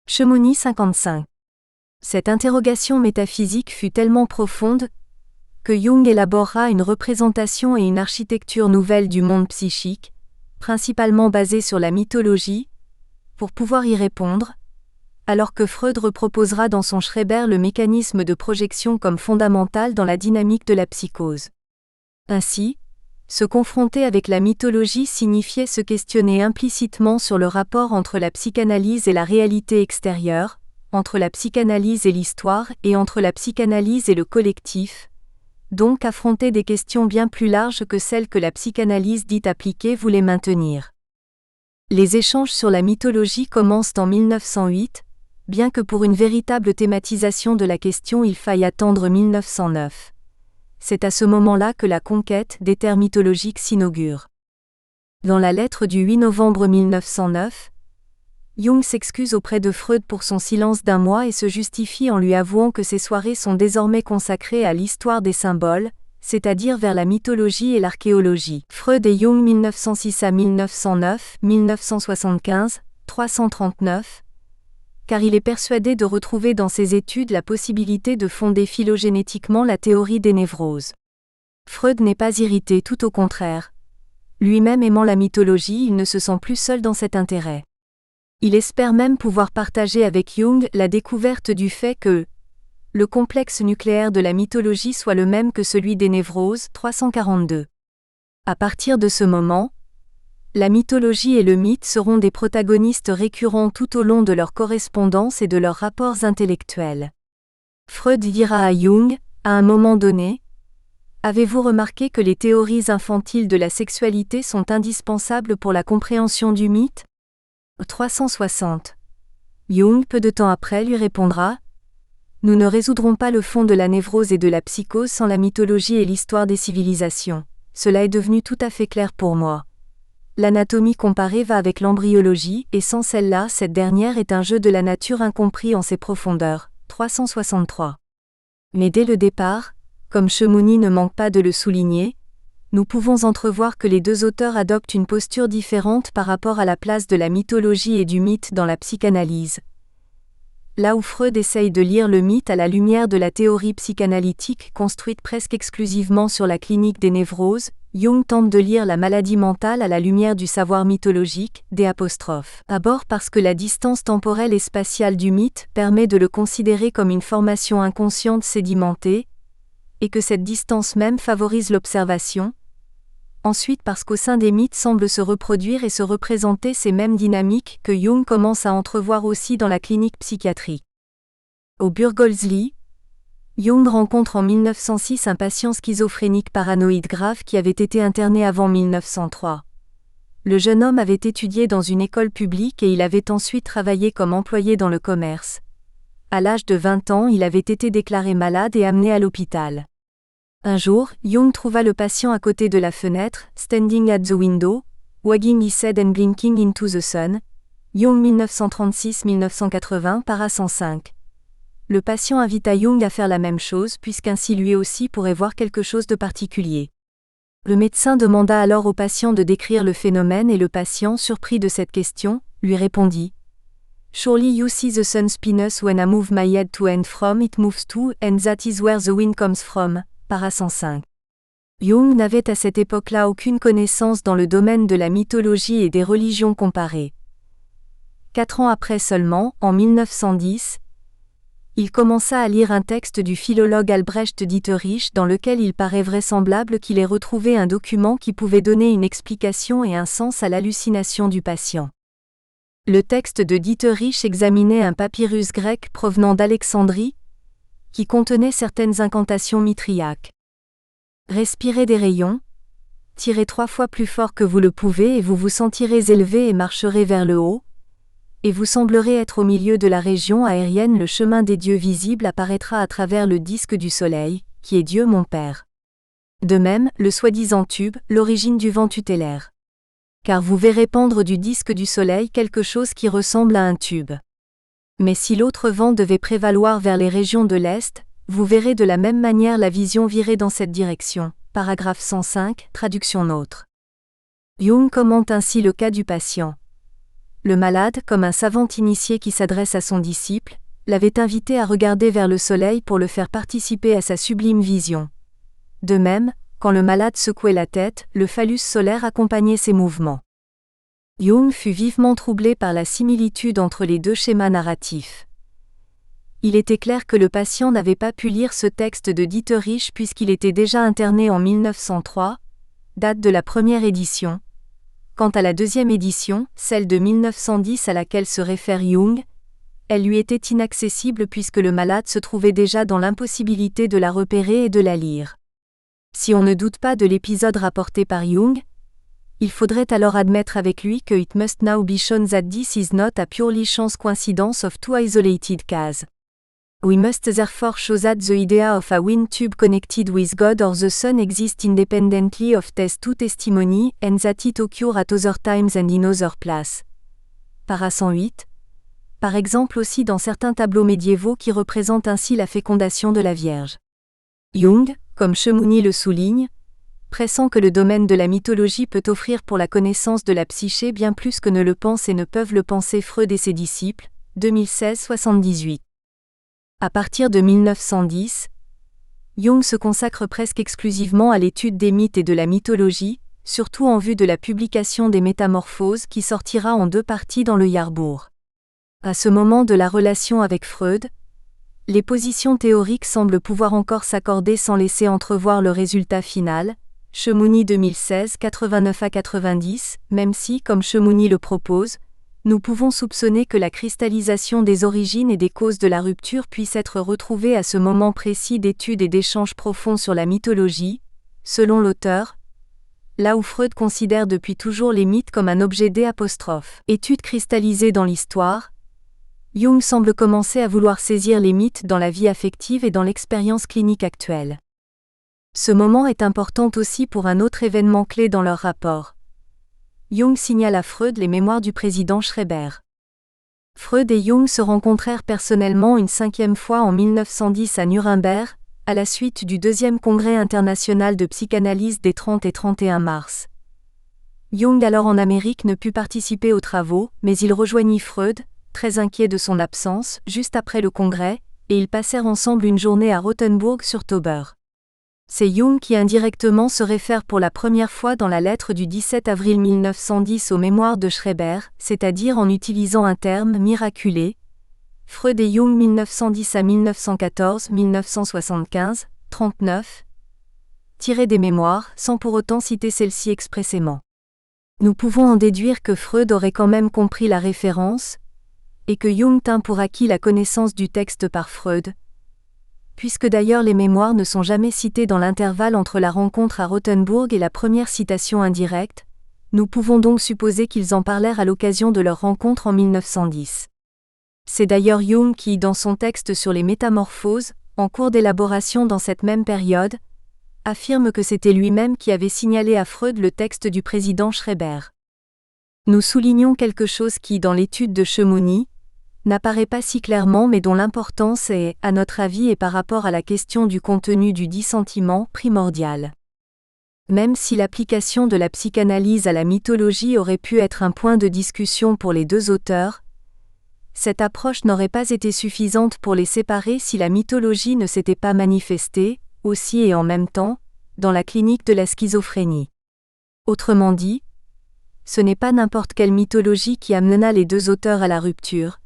Chamonix 55. Cette interrogation métaphysique fut tellement profonde que Jung élabora une représentation et une architecture nouvelle du monde psychique, principalement basée sur la mythologie, pour pouvoir y répondre, alors que Freud reproposera dans son Schreber le mécanisme de projection comme fondamental dans la dynamique de la psychose. Ainsi, se confronter avec la mythologie signifiait se questionner implicitement sur le rapport entre la psychanalyse et la réalité extérieure, entre la psychanalyse et l'histoire et entre la psychanalyse et le collectif, donc affronter des questions bien plus larges que celles que la psychanalyse dite appliquée voulait maintenir. Les échanges sur la mythologie commencent en 1908, bien que pour une véritable thématisation de la question il faille attendre 1909. C'est à ce moment-là que la conquête des terres mythologiques s'inaugure. Dans la lettre du 8 novembre 1909, Jung s'excuse auprès de Freud pour son silence d'un mois et se justifie en lui avouant que ses soirées sont désormais consacrées à l'histoire des symboles, c'est-à-dire vers la mythologie et l'archéologie. Freud et Jung 1906 à 1909, 1975, 339, car il est persuadé de retrouver dans ses études la possibilité de fonder phylogénétiquement la théorie des névroses. Freud n'est pas irrité, tout au contraire. Lui-même aimant la mythologie, il ne se sent plus seul dans cet intérêt. Il espère même pouvoir partager avec Jung la découverte du fait que le complexe nucléaire de la mythologie soit le même que celui des névroses, 342. À partir de ce moment, la mythologie et le mythe seront des protagonistes récurrents tout au long de leur correspondance et de leurs rapports intellectuels. Freud dira à Jung, à un moment donné, « Avez-vous remarqué que les théories infantiles de la sexualité sont indispensables pour la compréhension du mythe ?» 360. Jung, peu de temps après, lui répondra « Nous ne résoudrons pas le fond de la névrose et de la psychose sans la mythologie et l'histoire des civilisations. Cela est devenu tout à fait clair pour moi. L'anatomie comparée va avec l'embryologie, et sans celle-là, cette dernière est un jeu de la nature incompris en ses profondeurs. 363. Mais dès le départ, comme Chamonix ne manque pas de le souligner, nous pouvons entrevoir que les deux auteurs adoptent une posture différente par rapport à la place de la mythologie et du mythe dans la psychanalyse. Là où Freud essaye de lire le mythe à la lumière de la théorie psychanalytique construite presque exclusivement sur la clinique des névroses, Jung tente de lire la maladie mentale à la lumière du savoir mythologique, D'abord parce que la distance temporelle et spatiale du mythe permet de le considérer comme une formation inconsciente sédimentée, et que cette distance même favorise l'observation. Ensuite parce qu'au sein des mythes semblent se reproduire et se représenter ces mêmes dynamiques que Jung commence à entrevoir aussi dans la clinique psychiatrique. Au Burgolsli, Jung rencontre en 1906 un patient schizophrénique paranoïde grave qui avait été interné avant 1903. Le jeune homme avait étudié dans une école publique et il avait ensuite travaillé comme employé dans le commerce. À l'âge de 20 ans, il avait été déclaré malade et amené à l'hôpital. Un jour, Jung trouva le patient à côté de la fenêtre, standing at the window, wagging his head and blinking into the sun. Jung 1936-1980, para 105. Le patient invita Jung à faire la même chose puisqu'ainsi lui aussi pourrait voir quelque chose de particulier. Le médecin demanda alors au patient de décrire le phénomène et le patient, surpris de cette question, lui répondit « Surely you see the sun spinus when I move my head to and from it moves too, and that is where the wind comes from ». Para 105. Jung n'avait à cette époque-là aucune connaissance dans le domaine de la mythologie et des religions comparées. 4 ans après seulement, en 1910, il commença à lire un texte du philologue Albrecht Dieterich dans lequel il paraît vraisemblable qu'il ait retrouvé un document qui pouvait donner une explication et un sens à l'hallucination du patient. Le texte de Dieterich examinait un papyrus grec provenant d'Alexandrie, qui contenait certaines incantations mitriaques. Respirez des rayons, tirez 3 fois plus fort que vous le pouvez et vous vous sentirez élevé et marcherez vers le haut, et vous semblerez être au milieu de la région aérienne. Le chemin des dieux visibles apparaîtra à travers le disque du soleil, qui est Dieu mon Père. De même, le soi-disant tube, l'origine du vent tutélaire. Car vous verrez pendre du disque du Soleil quelque chose qui ressemble à un tube. Mais si l'autre vent devait prévaloir vers les régions de l'Est, vous verrez de la même manière la vision virer dans cette direction. Paragraphe 105, traduction nôtre. Jung commente ainsi le cas du patient. Le malade, comme un savant initié qui s'adresse à son disciple, l'avait invité à regarder vers le soleil pour le faire participer à sa sublime vision. De même, quand le malade secouait la tête, le phallus solaire accompagnait ses mouvements. Jung fut vivement troublé par la similitude entre les deux schémas narratifs. Il était clair que le patient n'avait pas pu lire ce texte de Dieterich puisqu'il était déjà interné en 1903, date de la première édition. Quant à la deuxième édition, celle de 1910 à laquelle se réfère Jung, elle lui était inaccessible puisque le malade se trouvait déjà dans l'impossibilité de la repérer et de la lire. Si on ne doute pas de l'épisode rapporté par Jung, il faudrait alors admettre avec lui que it must now be shown that this is not a purely chance coincidence of two isolated cases. We must therefore show that the idea of a wind tube connected with God or the sun exists independently of these two testimony and that it occurs at other times and in other places. Para 108. Par exemple aussi dans certains tableaux médiévaux qui représentent ainsi la fécondation de la Vierge. Jung, comme Chemouni le souligne, pressant que le domaine de la mythologie peut offrir pour la connaissance de la psyché bien plus que ne le pensent et ne peuvent le penser Freud et ses disciples, 2016-78. À partir de 1910, Jung se consacre presque exclusivement à l'étude des mythes et de la mythologie, surtout en vue de la publication des Métamorphoses qui sortira en 2 parties dans le Jahrbuch. À ce moment de la relation avec Freud, les positions théoriques semblent pouvoir encore s'accorder sans laisser entrevoir le résultat final, Chemouni 2016, 89-90, même si, comme Chemouni le propose, nous pouvons soupçonner que la cristallisation des origines et des causes de la rupture puisse être retrouvée à ce moment précis d'études et d'échanges profonds sur la mythologie, selon l'auteur, là où Freud considère depuis toujours les mythes comme un objet d'études cristallisées dans l'histoire, Jung semble commencer à vouloir saisir les mythes dans la vie affective et dans l'expérience clinique actuelle. Ce moment est important aussi pour un autre événement clé dans leur rapport. Jung signale à Freud les mémoires du président Schreber. Freud et Jung se rencontrèrent personnellement une 5e fois en 1910 à Nuremberg, à la suite du 2e congrès international de psychanalyse des 30 et 31 mars. Jung, alors en Amérique, ne put participer aux travaux, mais il rejoignit Freud, très inquiet de son absence, juste après le congrès, et ils passèrent ensemble une journée à Rothenburg-sur-Tauber. C'est Jung qui indirectement se réfère pour la première fois dans la lettre du 17 avril 1910 aux mémoires de Schreber, c'est-à-dire en utilisant un terme miraculé. Freud et Jung 1910 à 1914, 1975, 39. Tiré des mémoires, sans pour autant citer celle-ci expressément. Nous pouvons en déduire que Freud aurait quand même compris la référence, et que Jung tint pour acquis la connaissance du texte par Freud, puisque d'ailleurs les mémoires ne sont jamais citées dans l'intervalle entre la rencontre à Rothenburg et la première citation indirecte, nous pouvons donc supposer qu'ils en parlèrent à l'occasion de leur rencontre en 1910. C'est d'ailleurs Jung qui, dans son texte sur les métamorphoses, en cours d'élaboration dans cette même période, affirme que c'était lui-même qui avait signalé à Freud le texte du président Schreber. Nous soulignons quelque chose qui, dans l'étude de Chemouni, n'apparaît pas si clairement mais dont l'importance est, à notre avis et par rapport à la question du contenu du dit sentiment, primordiale. Même si l'application de la psychanalyse à la mythologie aurait pu être un point de discussion pour les deux auteurs, cette approche n'aurait pas été suffisante pour les séparer si la mythologie ne s'était pas manifestée, aussi et en même temps, dans la clinique de la schizophrénie. Autrement dit, ce n'est pas n'importe quelle mythologie qui amena les deux auteurs à la rupture,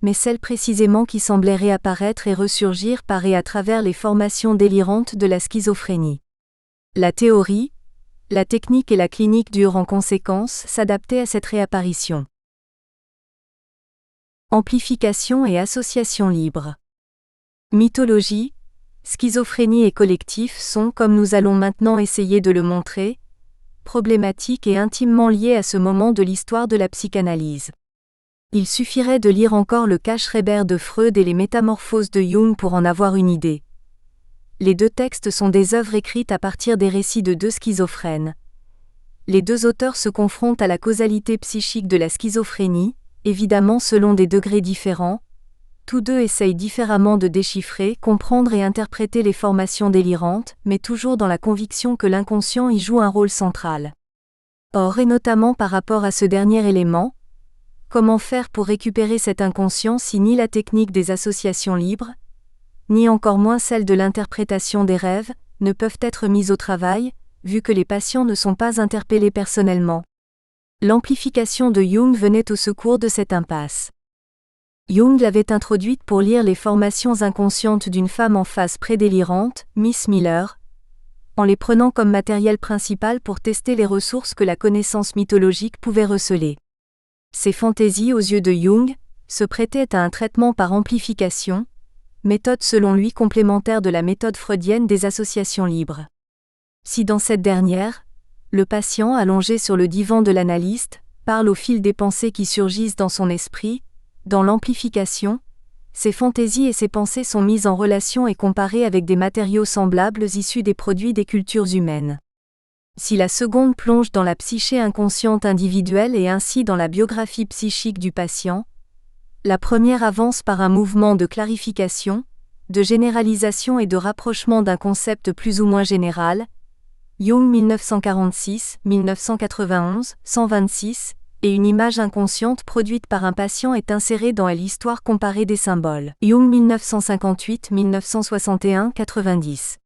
mais celle précisément qui semblait réapparaître et ressurgir par et à travers les formations délirantes de la schizophrénie. La théorie, la technique et la clinique durent en conséquence s'adapter à cette réapparition. Amplification et association libre. Mythologie, schizophrénie et collectif sont, comme nous allons maintenant essayer de le montrer, problématiques et intimement liées à ce moment de l'histoire de la psychanalyse. Il suffirait de lire encore le cas Schreber de Freud et les métamorphoses de Jung pour en avoir une idée. Les deux textes sont des œuvres écrites à partir des récits de deux schizophrènes. Les deux auteurs se confrontent à la causalité psychique de la schizophrénie, évidemment selon des degrés différents. Tous deux essayent différemment de déchiffrer, comprendre et interpréter les formations délirantes, mais toujours dans la conviction que l'inconscient y joue un rôle central. Or, et notamment par rapport à ce dernier élément, comment faire pour récupérer cet inconscient si ni la technique des associations libres, ni encore moins celle de l'interprétation des rêves, ne peuvent être mises au travail, vu que les patients ne sont pas interpellés personnellement. L'amplification de Jung venait au secours de cette impasse. Jung l'avait introduite pour lire les formations inconscientes d'une femme en phase prédélirante, Miss Miller, en les prenant comme matériel principal pour tester les ressources que la connaissance mythologique pouvait receler. Ces fantaisies, aux yeux de Jung, se prêtaient à un traitement par amplification, méthode selon lui complémentaire de la méthode freudienne des associations libres. Si dans cette dernière, le patient, allongé sur le divan de l'analyste, parle au fil des pensées qui surgissent dans son esprit, dans l'amplification, ses fantaisies et ses pensées sont mises en relation et comparées avec des matériaux semblables issus des produits des cultures humaines. Si la seconde plonge dans la psyché inconsciente individuelle et ainsi dans la biographie psychique du patient, la première avance par un mouvement de clarification, de généralisation et de rapprochement d'un concept plus ou moins général, Jung 1946, 1991, 126, et une image inconsciente produite par un patient est insérée dans l'histoire comparée des symboles. Jung 1958, 1961, 90.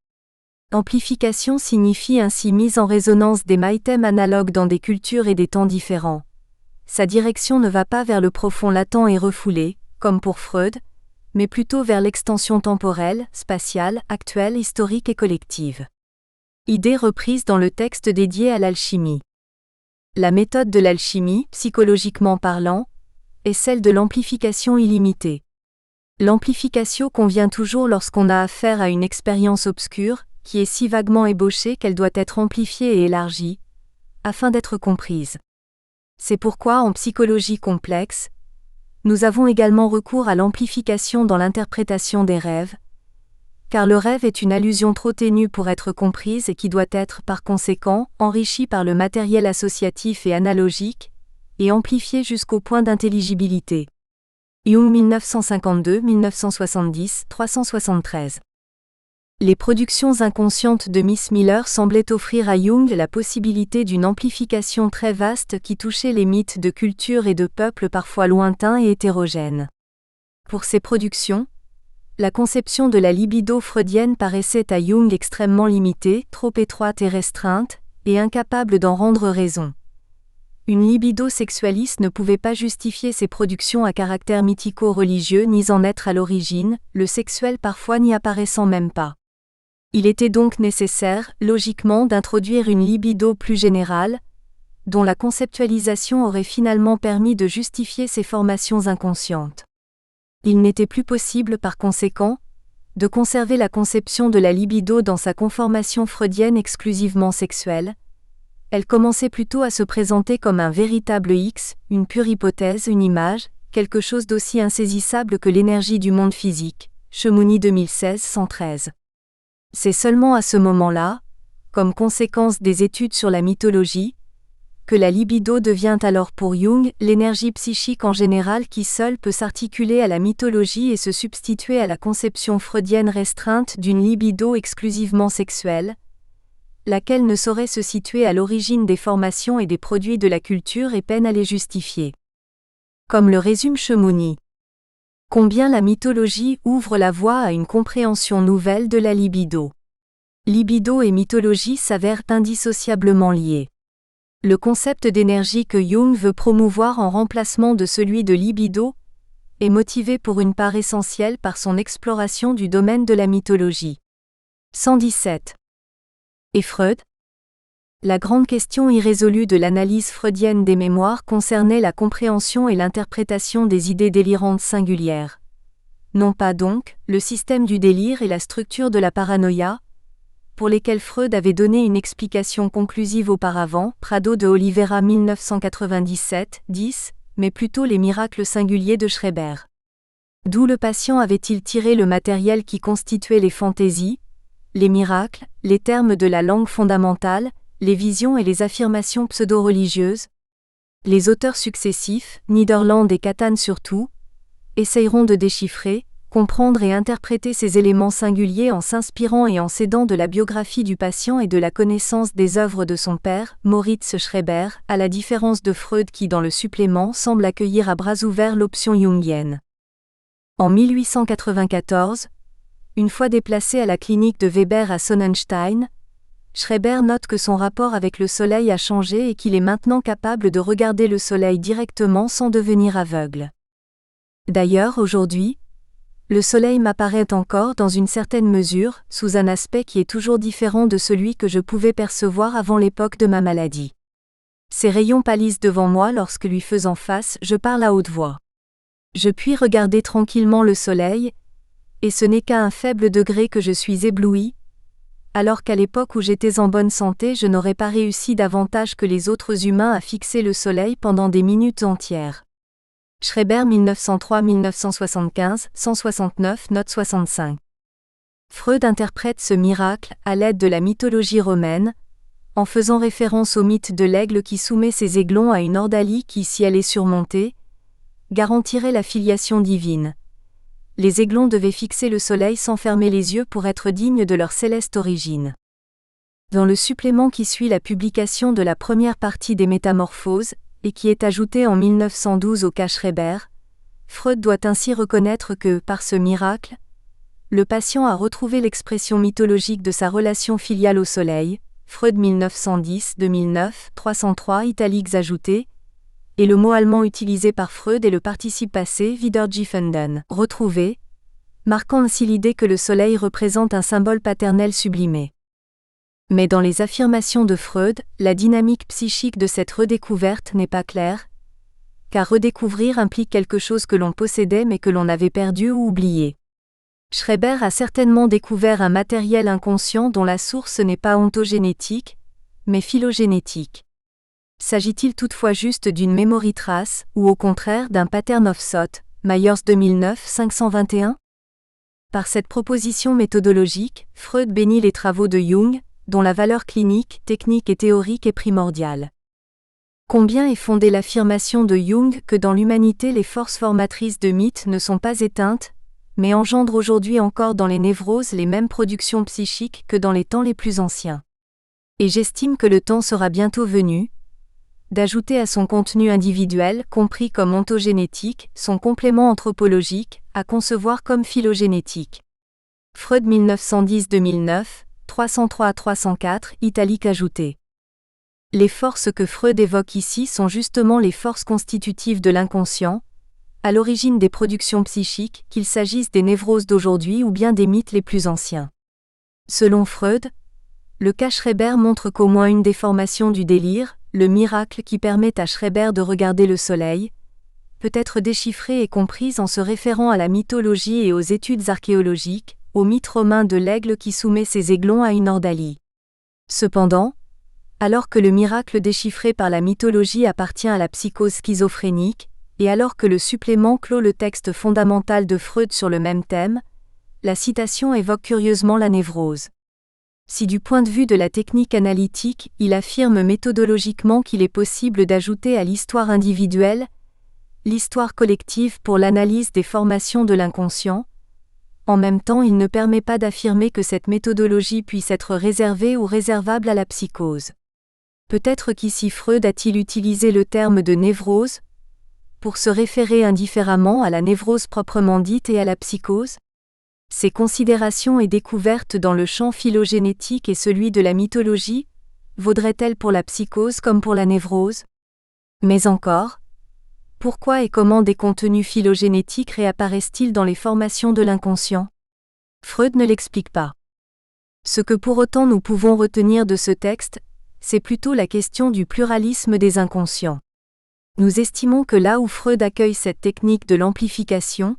Amplification signifie ainsi mise en résonance des items analogues dans des cultures et des temps différents. Sa direction ne va pas vers le profond latent et refoulé, comme pour Freud, mais plutôt vers l'extension temporelle, spatiale, actuelle, historique et collective. Idée reprise dans le texte dédié à l'alchimie. La méthode de l'alchimie, psychologiquement parlant, est celle de l'amplification illimitée. L'amplificatio convient toujours lorsqu'on a affaire à une expérience obscure, qui est si vaguement ébauchée qu'elle doit être amplifiée et élargie, afin d'être comprise. C'est pourquoi en psychologie complexe, nous avons également recours à l'amplification dans l'interprétation des rêves, car le rêve est une allusion trop ténue pour être comprise et qui doit être, par conséquent, enrichie par le matériel associatif et analogique, et amplifiée jusqu'au point d'intelligibilité. Jung 1952, 1970, 373. Les productions inconscientes de Miss Miller semblaient offrir à Jung la possibilité d'une amplification très vaste qui touchait les mythes de cultures et de peuples parfois lointains et hétérogènes. Pour ces productions, la conception de la libido freudienne paraissait à Jung extrêmement limitée, trop étroite et restreinte, et incapable d'en rendre raison. Une libido sexualiste ne pouvait pas justifier ces productions à caractère mythico-religieux ni en être à l'origine, le sexuel parfois n'y apparaissant même pas. Il était donc nécessaire, logiquement, d'introduire une libido plus générale, dont la conceptualisation aurait finalement permis de justifier ces formations inconscientes. Il n'était plus possible, par conséquent, de conserver la conception de la libido dans sa conformation freudienne exclusivement sexuelle. Elle commençait plutôt à se présenter comme un véritable X, une pure hypothèse, une image, quelque chose d'aussi insaisissable que l'énergie du monde physique. Chamouni 2016, 113. C'est seulement à ce moment-là, comme conséquence des études sur la mythologie, que la libido devient alors pour Jung l'énergie psychique en général qui seule peut s'articuler à la mythologie et se substituer à la conception freudienne restreinte d'une libido exclusivement sexuelle, laquelle ne saurait se situer à l'origine des formations et des produits de la culture et peine à les justifier. Comme le résume Chamouni. Combien la mythologie ouvre la voie à une compréhension nouvelle de la libido. Libido et mythologie s'avèrent indissociablement liés. Le concept d'énergie que Jung veut promouvoir en remplacement de celui de libido est motivé pour une part essentielle par son exploration du domaine de la mythologie. 117. Et Freud ? La grande question irrésolue de l'analyse freudienne des mémoires concernait la compréhension et l'interprétation des idées délirantes singulières. Non pas donc, le système du délire et la structure de la paranoïa, pour lesquels Freud avait donné une explication conclusive auparavant, Prado de Oliveira 1997, 10, mais plutôt les miracles singuliers de Schreber. D'où le patient avait-il tiré le matériel qui constituait les fantaisies, les miracles, les termes de la langue fondamentale, les visions et les affirmations pseudo-religieuses. Les auteurs successifs, Niederland et Catane surtout, essayeront de déchiffrer, comprendre et interpréter ces éléments singuliers en s'inspirant et en s'aidant de la biographie du patient et de la connaissance des œuvres de son père, Moritz Schreiber, à la différence de Freud qui dans le supplément semble accueillir à bras ouverts l'option jungienne. En 1894, une fois déplacé à la clinique de Weber à Sonnenstein, Schreiber note que son rapport avec le soleil a changé et qu'il est maintenant capable de regarder le soleil directement sans devenir aveugle. D'ailleurs, aujourd'hui, le soleil m'apparaît encore dans une certaine mesure, sous un aspect qui est toujours différent de celui que je pouvais percevoir avant l'époque de ma maladie. Ses rayons pâlissent devant moi lorsque lui faisant face, je parle à haute voix. Je puis regarder tranquillement le soleil, et ce n'est qu'à un faible degré que je suis ébloui, alors qu'à l'époque où j'étais en bonne santé je n'aurais pas réussi davantage que les autres humains à fixer le soleil pendant des minutes entières. Schreiber 1903-1975, 169, note 65. Freud interprète ce miracle à l'aide de la mythologie romaine, en faisant référence au mythe de l'aigle qui soumet ses aiglons à une ordalie qui, si elle est surmontée, garantirait la filiation divine. Les aiglons devaient fixer le soleil sans fermer les yeux pour être dignes de leur céleste origine. Dans le supplément qui suit la publication de la première partie des Métamorphoses, et qui est ajouté en 1912 au cas Schreiber, Freud doit ainsi reconnaître que, par ce miracle, le patient a retrouvé l'expression mythologique de sa relation filiale au soleil, Freud 1910, 2009, 303 italiques ajoutés, et le mot allemand utilisé par Freud est le participe passé wiedergefunden, retrouvé, marquant ainsi l'idée que le soleil représente un symbole paternel sublimé. Mais dans les affirmations de Freud, la dynamique psychique de cette redécouverte n'est pas claire, car redécouvrir implique quelque chose que l'on possédait mais que l'on avait perdu ou oublié. Schreiber a certainement découvert un matériel inconscient dont la source n'est pas ontogénétique, mais phylogénétique. S'agit-il toutefois juste d'une memory trace, ou au contraire d'un pattern of thought, Myers 2009, 521 ? Par cette proposition méthodologique, Freud bénit les travaux de Jung, dont la valeur clinique, technique et théorique est primordiale. Combien est fondée l'affirmation de Jung que dans l'humanité les forces formatrices de mythes ne sont pas éteintes, mais engendrent aujourd'hui encore dans les névroses les mêmes productions psychiques que dans les temps les plus anciens. Et j'estime que le temps sera bientôt venu d'ajouter à son contenu individuel, compris comme ontogénétique, son complément anthropologique, à concevoir comme phylogénétique. Freud 1910-2009, 303 à 304, italique ajouté. Les forces que Freud évoque ici sont justement les forces constitutives de l'inconscient, à l'origine des productions psychiques, qu'il s'agisse des névroses d'aujourd'hui ou bien des mythes les plus anciens. Selon Freud, le cas Schreiber montre qu'au moins une déformation du délire, le miracle qui permet à Schreiber de regarder le soleil, peut être déchiffrée et comprise en se référant à la mythologie et aux études archéologiques, au mythe romain de l'aigle qui soumet ses aiglons à une ordalie. Cependant, alors que le miracle déchiffré par la mythologie appartient à la psychose schizophrénique, et alors que le supplément clôt le texte fondamental de Freud sur le même thème, la citation évoque curieusement la névrose. Si du point de vue de la technique analytique, il affirme méthodologiquement qu'il est possible d'ajouter à l'histoire individuelle l'histoire collective pour l'analyse des formations de l'inconscient, en même temps il ne permet pas d'affirmer que cette méthodologie puisse être réservée ou réservable à la psychose. Peut-être qu'ici Freud a-t-il utilisé le terme de névrose pour se référer indifféremment à la névrose proprement dite et à la psychose ? Ces considérations et découvertes dans le champ phylogénétique et celui de la mythologie vaudraient-elles pour la psychose comme pour la névrose ? Mais encore, pourquoi et comment des contenus phylogénétiques réapparaissent-ils dans les formations de l'inconscient ? Freud ne l'explique pas. Ce que pour autant nous pouvons retenir de ce texte, c'est plutôt la question du pluralisme des inconscients. Nous estimons que là où Freud accueille cette technique de l'amplification,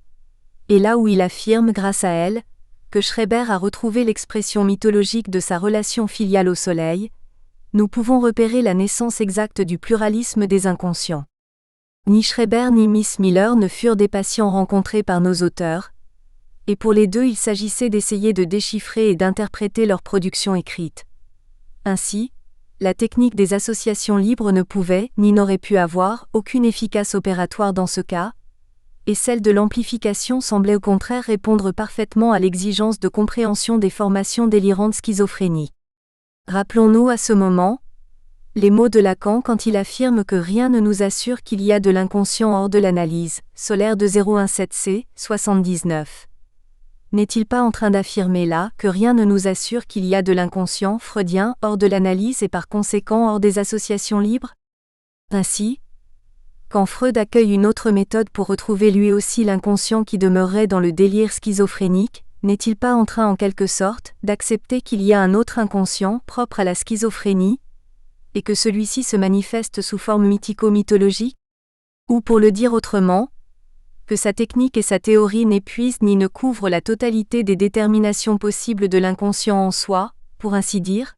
et là où il affirme grâce à elle, que Schreiber a retrouvé l'expression mythologique de sa relation filiale au soleil, nous pouvons repérer la naissance exacte du pluralisme des inconscients. Ni Schreiber ni Miss Miller ne furent des patients rencontrés par nos auteurs, et pour les deux il s'agissait d'essayer de déchiffrer et d'interpréter leur production écrite. Ainsi, la technique des associations libres ne pouvait, ni n'aurait pu avoir, aucune efficace opératoire dans ce cas, et celle de l'amplification semblait au contraire répondre parfaitement à l'exigence de compréhension des formations délirantes schizophréniques. Rappelons-nous à ce moment les mots de Lacan quand il affirme que rien ne nous assure qu'il y a de l'inconscient hors de l'analyse, Solaire de 017c, 79. N'est-il pas en train d'affirmer là que rien ne nous assure qu'il y a de l'inconscient freudien hors de l'analyse et par conséquent hors des associations libres? Ainsi, quand Freud accueille une autre méthode pour retrouver lui aussi l'inconscient qui demeurerait dans le délire schizophrénique, n'est-il pas en train en quelque sorte d'accepter qu'il y a un autre inconscient propre à la schizophrénie, et que celui-ci se manifeste sous forme mythico-mythologique? Ou pour le dire autrement, que sa technique et sa théorie n'épuisent ni ne couvrent la totalité des déterminations possibles de l'inconscient en soi, pour ainsi dire?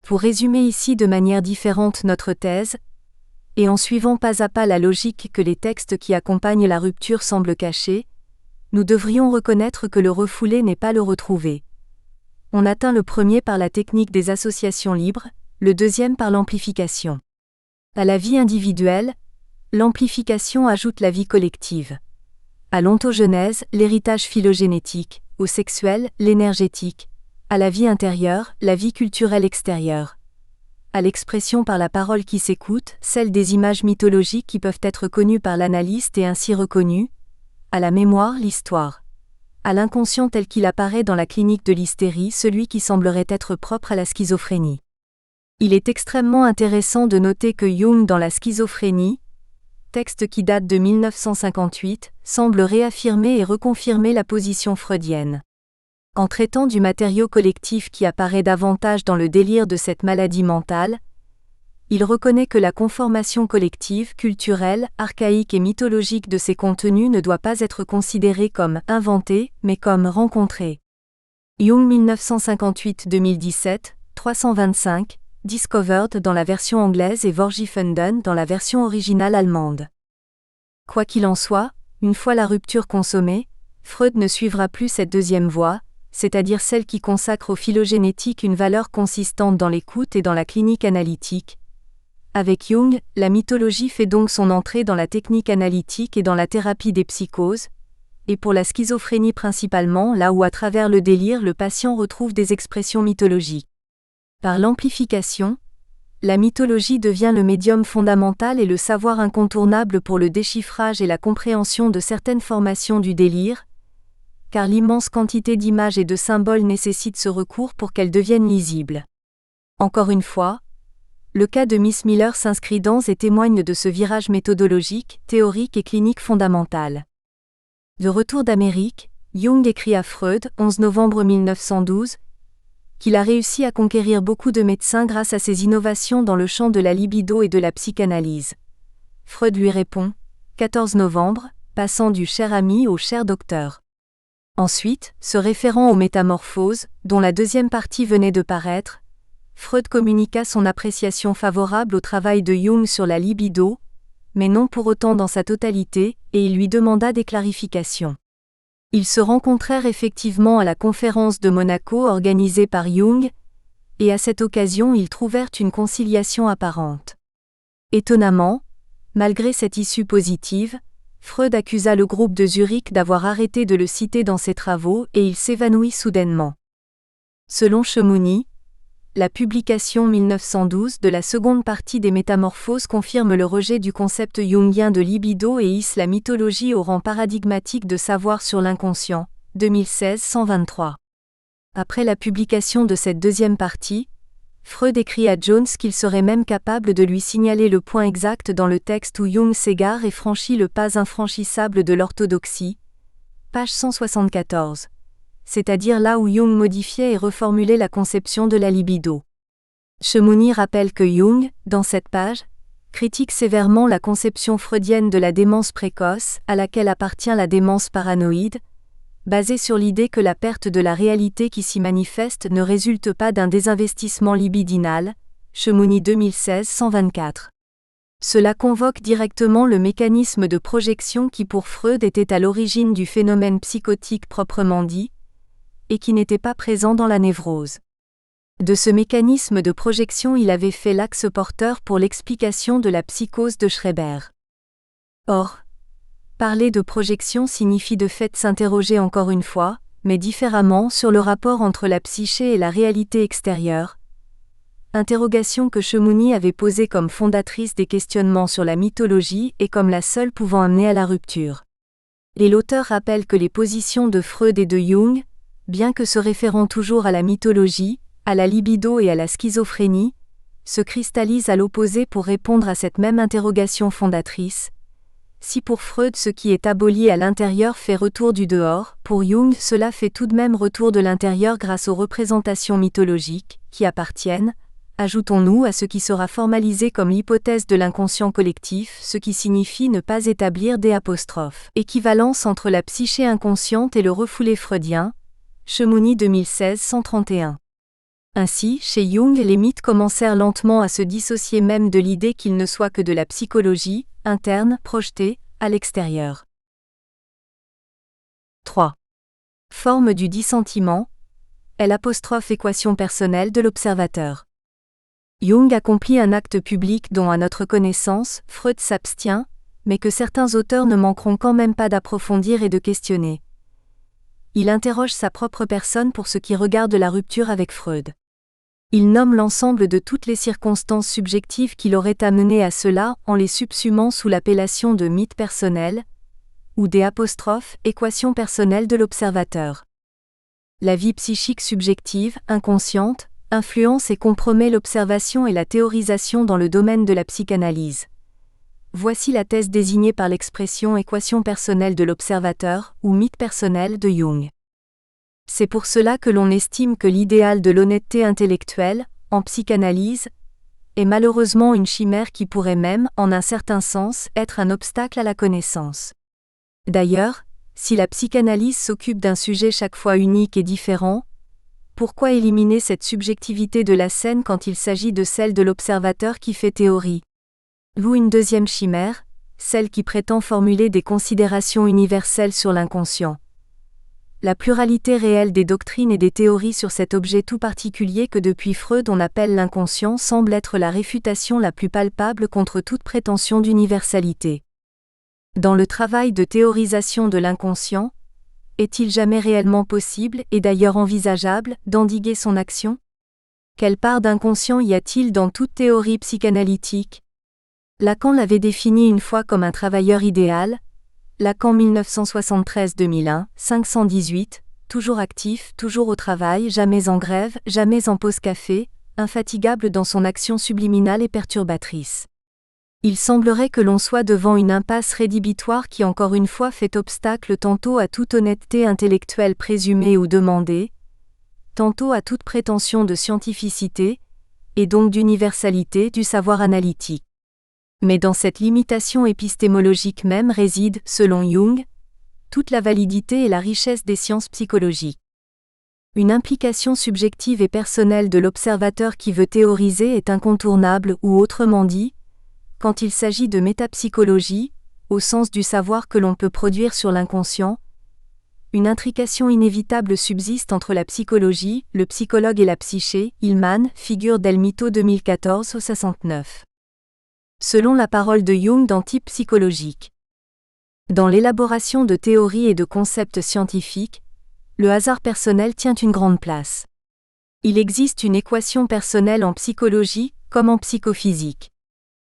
Pour résumer ici de manière différente notre thèse, et en suivant pas à pas la logique que les textes qui accompagnent la rupture semblent cacher, nous devrions reconnaître que le refoulé n'est pas le retrouvé. On atteint le premier par la technique des associations libres, le deuxième par l'amplification. À la vie individuelle, l'amplification ajoute la vie collective. À l'ontogenèse, l'héritage phylogénétique, au sexuel, l'énergétique, à la vie intérieure, la vie culturelle extérieure. À l'expression par la parole qui s'écoute, celle des images mythologiques qui peuvent être connues par l'analyste et ainsi reconnues, à la mémoire, l'histoire. À l'inconscient tel qu'il apparaît dans la clinique de l'hystérie, celui qui semblerait être propre à la schizophrénie. Il est extrêmement intéressant de noter que Jung dans la schizophrénie, texte qui date de 1958, semble réaffirmer et reconfirmer la position freudienne. En traitant du matériau collectif qui apparaît davantage dans le délire de cette maladie mentale, il reconnaît que la conformation collective, culturelle, archaïque et mythologique de ces contenus ne doit pas être considérée comme inventée, mais comme rencontrée. Jung 1958-2017, 325, Discovered dans la version anglaise et Vorgefunden dans la version originale allemande. Quoi qu'il en soit, une fois la rupture consommée, Freud ne suivra plus cette deuxième voie, c'est-à-dire celle qui consacre au phylogénétique une valeur consistante dans l'écoute et dans la clinique analytique. Avec Jung, la mythologie fait donc son entrée dans la technique analytique et dans la thérapie des psychoses, et pour la schizophrénie principalement là où à travers le délire le patient retrouve des expressions mythologiques. Par l'amplification, la mythologie devient le médium fondamental et le savoir incontournable pour le déchiffrage et la compréhension de certaines formations du délire, car l'immense quantité d'images et de symboles nécessite ce recours pour qu'elles deviennent lisibles. Encore une fois, le cas de Miss Miller s'inscrit dans et témoigne de ce virage méthodologique, théorique et clinique fondamental. De retour d'Amérique, Jung écrit à Freud, 11 novembre 1912, qu'il a réussi à conquérir beaucoup de médecins grâce à ses innovations dans le champ de la libido et de la psychanalyse. Freud lui répond, 14 novembre, passant du cher ami au cher docteur. Ensuite, se référant aux métamorphoses, dont la deuxième partie venait de paraître, Freud communiqua son appréciation favorable au travail de Jung sur la libido, mais non pour autant dans sa totalité, et il lui demanda des clarifications. Ils se rencontrèrent effectivement à la conférence de Monaco organisée par Jung, et à cette occasion ils trouvèrent une conciliation apparente. Étonnamment, malgré cette issue positive, Freud accusa le groupe de Zurich d'avoir arrêté de le citer dans ses travaux et il s'évanouit soudainement. Selon Chemouni, la publication 1912 de la seconde partie des Métamorphoses confirme le rejet du concept jungien de libido et hisse la mythologie au rang paradigmatique de savoir sur l'inconscient, 2016 123. Après la publication de cette deuxième partie, Freud écrit à Jones qu'il serait même capable de lui signaler le point exact dans le texte où Jung s'égare et franchit le pas infranchissable de l'orthodoxie, page 174. C'est-à-dire là où Jung modifiait et reformulait la conception de la libido. Chemouni rappelle que Jung, dans cette page, critique sévèrement la conception freudienne de la démence précoce, à laquelle appartient la démence paranoïde, basée sur l'idée que la perte de la réalité qui s'y manifeste ne résulte pas d'un désinvestissement libidinal, Chemouni 2016 124. Cela convoque directement le mécanisme de projection qui pour Freud était à l'origine du phénomène psychotique proprement dit, et qui n'était pas présent dans la névrose. De ce mécanisme de projection il avait fait l'axe porteur pour l'explication de la psychose de Schreber. Or, parler de projection signifie de fait s'interroger encore une fois, mais différemment sur le rapport entre la psyché et la réalité extérieure, interrogation que Chemouni avait posée comme fondatrice des questionnements sur la mythologie et comme la seule pouvant amener à la rupture. Et l'auteur rappelle que les positions de Freud et de Jung, bien que se référant toujours à la mythologie, à la libido et à la schizophrénie, se cristallisent à l'opposé pour répondre à cette même interrogation fondatrice. Si pour Freud ce qui est aboli à l'intérieur fait retour du dehors, pour Jung cela fait tout de même retour de l'intérieur grâce aux représentations mythologiques, qui appartiennent, ajoutons-nous, à ce qui sera formalisé comme l'hypothèse de l'inconscient collectif, ce qui signifie ne pas établir équivalence entre la psyché inconsciente et le refoulé freudien. Chemouni 2016 131. Ainsi, chez Jung les mythes commencèrent lentement à se dissocier même de l'idée qu'ils ne soient que de la psychologie, interne, projetée, à l'extérieur. 3. Forme du dissentiment, équation personnelle de l'observateur. Jung accomplit un acte public dont à notre connaissance, Freud s'abstient, mais que certains auteurs ne manqueront quand même pas d'approfondir et de questionner. Il interroge sa propre personne pour ce qui regarde la rupture avec Freud. Il nomme l'ensemble de toutes les circonstances subjectives qui l'auraient amené à cela en les subsumant sous l'appellation de mythe personnel, ou équation personnelle de l'observateur. La vie psychique subjective, inconsciente, influence et compromet l'observation et la théorisation dans le domaine de la psychanalyse. Voici la thèse désignée par l'expression équation personnelle de l'observateur ou mythe personnel de Jung. C'est pour cela que l'on estime que l'idéal de l'honnêteté intellectuelle, en psychanalyse, est malheureusement une chimère qui pourrait même, en un certain sens, être un obstacle à la connaissance. D'ailleurs, si la psychanalyse s'occupe d'un sujet chaque fois unique et différent, pourquoi éliminer cette subjectivité de la scène quand il s'agit de celle de l'observateur qui fait théorie ? Ou une deuxième chimère, celle qui prétend formuler des considérations universelles sur l'inconscient. La pluralité réelle des doctrines et des théories sur cet objet tout particulier que depuis Freud on appelle l'inconscient semble être la réfutation la plus palpable contre toute prétention d'universalité. Dans le travail de théorisation de l'inconscient, est-il jamais réellement possible, et d'ailleurs envisageable, d'endiguer son action ? Quelle part d'inconscient y a-t-il dans toute théorie psychanalytique ? Lacan l'avait défini une fois comme un travailleur idéal, Lacan 1973-2001, 518, toujours actif, toujours au travail, jamais en grève, jamais en pause café, infatigable dans son action subliminale et perturbatrice. Il semblerait que l'on soit devant une impasse rédhibitoire qui encore une fois fait obstacle tantôt à toute honnêteté intellectuelle présumée ou demandée, tantôt à toute prétention de scientificité, et donc d'universalité du savoir analytique. Mais dans cette limitation épistémologique même réside, selon Jung, toute la validité et la richesse des sciences psychologiques. Une implication subjective et personnelle de l'observateur qui veut théoriser est incontournable ou autrement dit, quand il s'agit de métapsychologie, au sens du savoir que l'on peut produire sur l'inconscient, une intrication inévitable subsiste entre la psychologie, le psychologue et la psyché, Hillman, figure Del Mito 2014 au 69. Selon la parole de Jung dans Type psychologique. Dans l'élaboration de théories et de concepts scientifiques, le hasard personnel tient une grande place. Il existe une équation personnelle en psychologie, comme en psychophysique.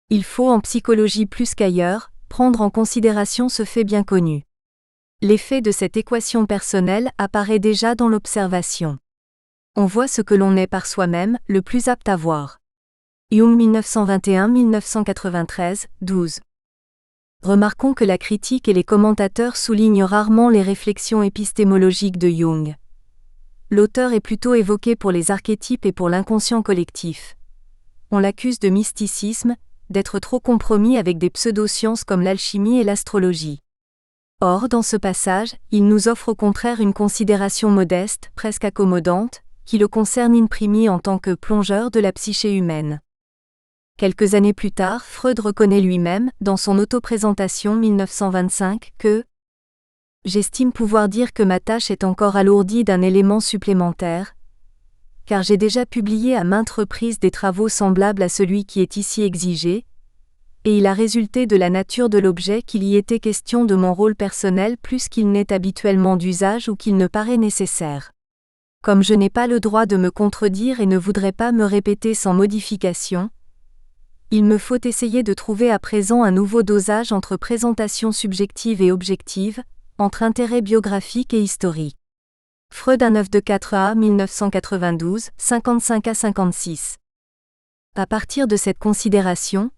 Il faut en psychologie plus qu'ailleurs, prendre en considération ce fait bien connu. L'effet de cette équation personnelle apparaît déjà dans l'observation. On voit ce que l'on est par soi-même, le plus apte à voir. Jung 1921-1993, 12. Remarquons que la critique et les commentateurs soulignent rarement les réflexions épistémologiques de Jung. L'auteur est plutôt évoqué pour les archétypes et pour l'inconscient collectif. On l'accuse de mysticisme, d'être trop compromis avec des pseudosciences comme l'alchimie et l'astrologie. Or, dans ce passage, il nous offre au contraire une considération modeste, presque accommodante, qui le concerne in primi en tant que plongeur de la psyché humaine. Quelques années plus tard, Freud reconnaît lui-même, dans son autoprésentation 1925, que « J'estime pouvoir dire que ma tâche est encore alourdie d'un élément supplémentaire, car j'ai déjà publié à maintes reprises des travaux semblables à celui qui est ici exigé, et il a résulté de la nature de l'objet qu'il y était question de mon rôle personnel plus qu'il n'est habituellement d'usage ou qu'il ne paraît nécessaire. Comme je n'ai pas le droit de me contredire et ne voudrais pas me répéter sans modification, il me faut essayer de trouver à présent un nouveau dosage entre présentation subjective et objective, entre intérêt biographique et historique. » Freud 194a 1992, 55 à 56. À partir de cette considération,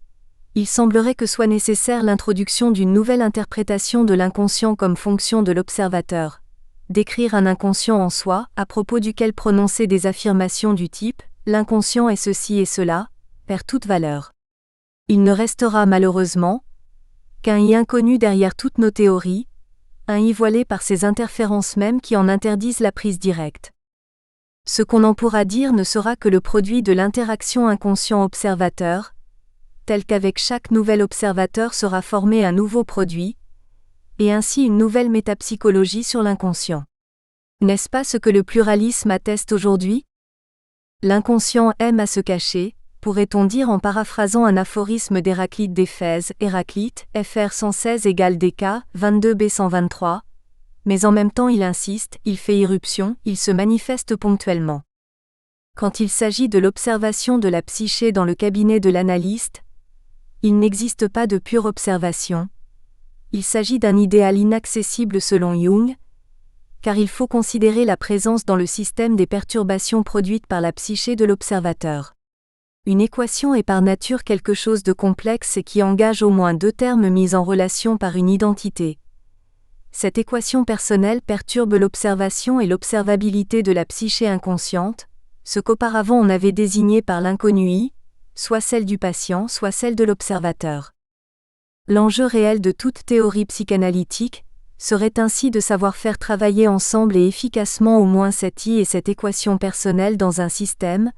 il semblerait que soit nécessaire l'introduction d'une nouvelle interprétation de l'inconscient comme fonction de l'observateur, décrire un inconscient en soi, à propos duquel prononcer des affirmations du type « l'inconscient est ceci et cela », perd toute valeur. Il ne restera malheureusement qu'un i inconnu derrière toutes nos théories, un i voilé par ces interférences mêmes qui en interdisent la prise directe. Ce qu'on en pourra dire ne sera que le produit de l'interaction inconscient-observateur, tel qu'avec chaque nouvel observateur sera formé un nouveau produit, et ainsi une nouvelle métapsychologie sur l'inconscient. N'est-ce pas ce que le pluralisme atteste aujourd'hui ? L'inconscient aime à se cacher, pourrait-on dire en paraphrasant un aphorisme d'Héraclite d'Éphèse, Héraclite, Fr 116 = DK, 22b 123, mais en même temps il insiste, il fait irruption, il se manifeste ponctuellement. Quand il s'agit de l'observation de la psyché dans le cabinet de l'analyste, il n'existe pas de pure observation. Il s'agit d'un idéal inaccessible selon Jung, car il faut considérer la présence dans le système des perturbations produites par la psyché de l'observateur. Une équation est par nature quelque chose de complexe et qui engage au moins deux termes mis en relation par une identité. Cette équation personnelle perturbe l'observation et l'observabilité de la psyché inconsciente, ce qu'auparavant on avait désigné par l'inconnu I, soit celle du patient, soit celle de l'observateur. L'enjeu réel de toute théorie psychanalytique serait ainsi de savoir faire travailler ensemble et efficacement au moins cette I et cette équation personnelle dans un système,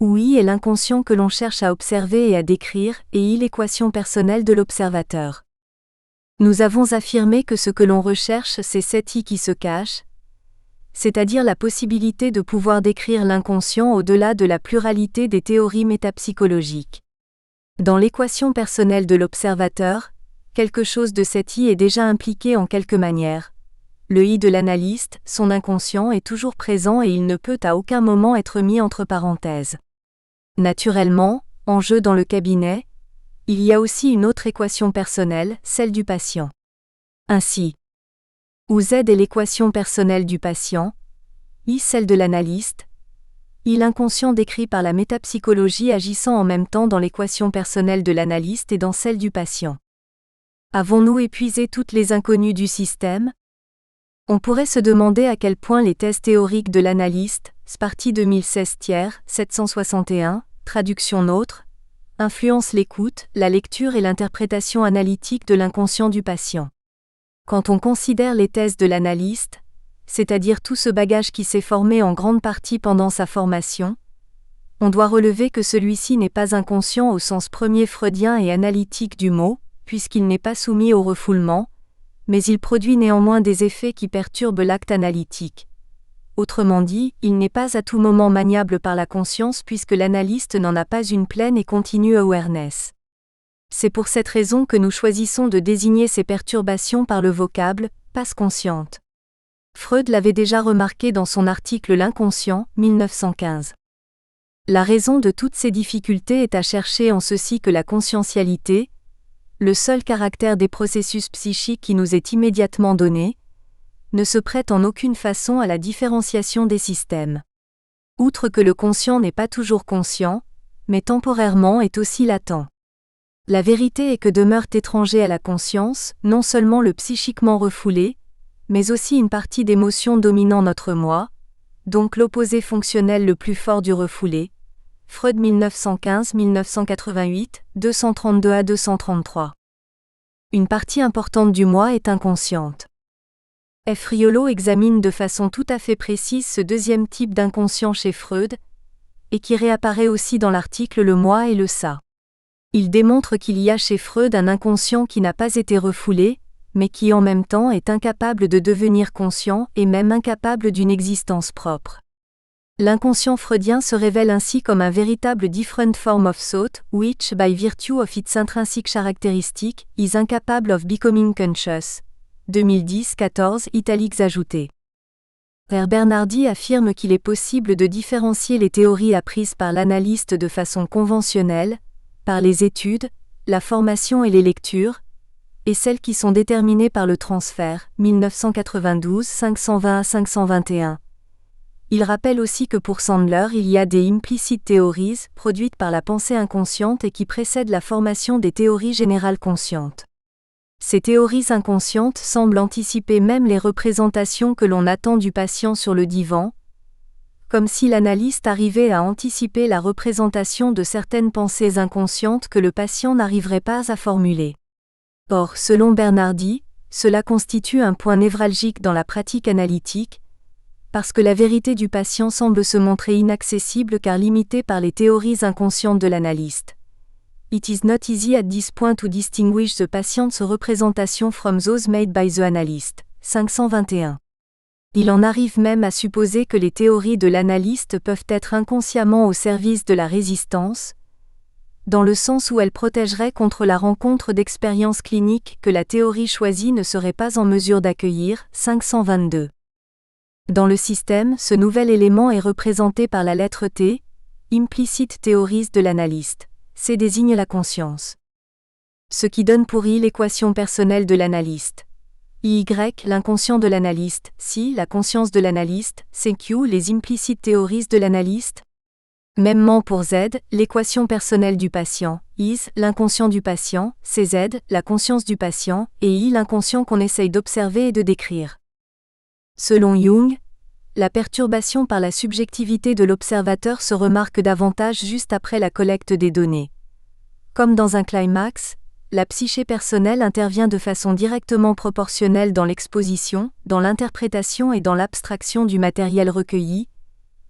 où I est l'inconscient que l'on cherche à observer et à décrire, et I l'équation personnelle de l'observateur. Nous avons affirmé que ce que l'on recherche c'est cette I qui se cache, c'est-à-dire la possibilité de pouvoir décrire l'inconscient au-delà de la pluralité des théories métapsychologiques. Dans l'équation personnelle de l'observateur, quelque chose de cette I est déjà impliqué en quelque manière. Le I de l'analyste, son inconscient est toujours présent et il ne peut à aucun moment être mis entre parenthèses. Naturellement, en jeu dans le cabinet, il y a aussi une autre équation personnelle, celle du patient. Ainsi, où Z est l'équation personnelle du patient, I celle de l'analyste, I l'inconscient décrit par la métapsychologie agissant en même temps dans l'équation personnelle de l'analyste et dans celle du patient. Avons-nous épuisé toutes les inconnues du système ? On pourrait se demander à quel point les thèses théoriques de l'analyste, Sparty 2016 761, traduction nôtre, influencent l'écoute, la lecture et l'interprétation analytique de l'inconscient du patient. Quand on considère les thèses de l'analyste, c'est-à-dire tout ce bagage qui s'est formé en grande partie pendant sa formation, on doit relever que celui-ci n'est pas inconscient au sens premier freudien et analytique du mot, puisqu'il n'est pas soumis au refoulement, mais il produit néanmoins des effets qui perturbent l'acte analytique. Autrement dit, il n'est pas à tout moment maniable par la conscience puisque l'analyste n'en a pas une pleine et continue awareness. C'est pour cette raison que nous choisissons de désigner ces perturbations par le vocable « passe consciente ». Freud l'avait déjà remarqué dans son article L'inconscient, 1915. La raison de toutes ces difficultés est à chercher en ceci que la conscientialité, le seul caractère des processus psychiques qui nous est immédiatement donné, ne se prête en aucune façon à la différenciation des systèmes. Outre que le conscient n'est pas toujours conscient, mais temporairement est aussi latent. La vérité est que demeure étranger à la conscience, non seulement le psychiquement refoulé, mais aussi une partie d'émotions dominant notre moi, donc l'opposé fonctionnel le plus fort du refoulé. Freud 1915-1988, 232 à 233. Une partie importante du moi est inconsciente. F. Riolo examine de façon tout à fait précise ce deuxième type d'inconscient chez Freud, et qui réapparaît aussi dans l'article Le moi et le ça. Il démontre qu'il y a chez Freud un inconscient qui n'a pas été refoulé, mais qui en même temps est incapable de devenir conscient et même incapable d'une existence propre. L'inconscient freudien se révèle ainsi comme un véritable different form of thought, which, by virtue of its intrinsic characteristic, is incapable of becoming conscious. 2010-14 italiques ajoutés. Bernardi affirme qu'il est possible de différencier les théories apprises par l'analyste de façon conventionnelle, par les études, la formation et les lectures, et celles qui sont déterminées par le transfert, 1992 520-521. Il rappelle aussi que pour Sandler il y a des implicit theories produites par la pensée inconsciente et qui précèdent la formation des théories générales conscientes. Ces théories inconscientes semblent anticiper même les représentations que l'on attend du patient sur le divan, comme si l'analyste arrivait à anticiper la représentation de certaines pensées inconscientes que le patient n'arriverait pas à formuler. Or, selon Bernardi, cela constitue un point névralgique dans la pratique analytique, parce que la vérité du patient semble se montrer inaccessible car limitée par les théories inconscientes de l'analyste. It is not easy at this point to distinguish the patient's representation from those made by the analyst. 521. Il en arrive même à supposer que les théories de l'analyste peuvent être inconsciemment au service de la résistance, dans le sens où elles protégeraient contre la rencontre d'expériences cliniques que la théorie choisie ne serait pas en mesure d'accueillir. 522. Dans le système, ce nouvel élément est représenté par la lettre T, implicit theories de l'analyste. C désigne la conscience. Ce qui donne pour I l'équation personnelle de l'analyste. Y, l'inconscient de l'analyste, C, la conscience de l'analyste, CQ, les implicit theories de l'analyste. Mêmement pour Z, l'équation personnelle du patient, Is, l'inconscient du patient, CZ, la conscience du patient, et I, l'inconscient qu'on essaye d'observer et de décrire. Selon Jung, la perturbation par la subjectivité de l'observateur se remarque davantage juste après la collecte des données. Comme dans un climax, la psyché personnelle intervient de façon directement proportionnelle dans l'exposition, dans l'interprétation et dans l'abstraction du matériel recueilli,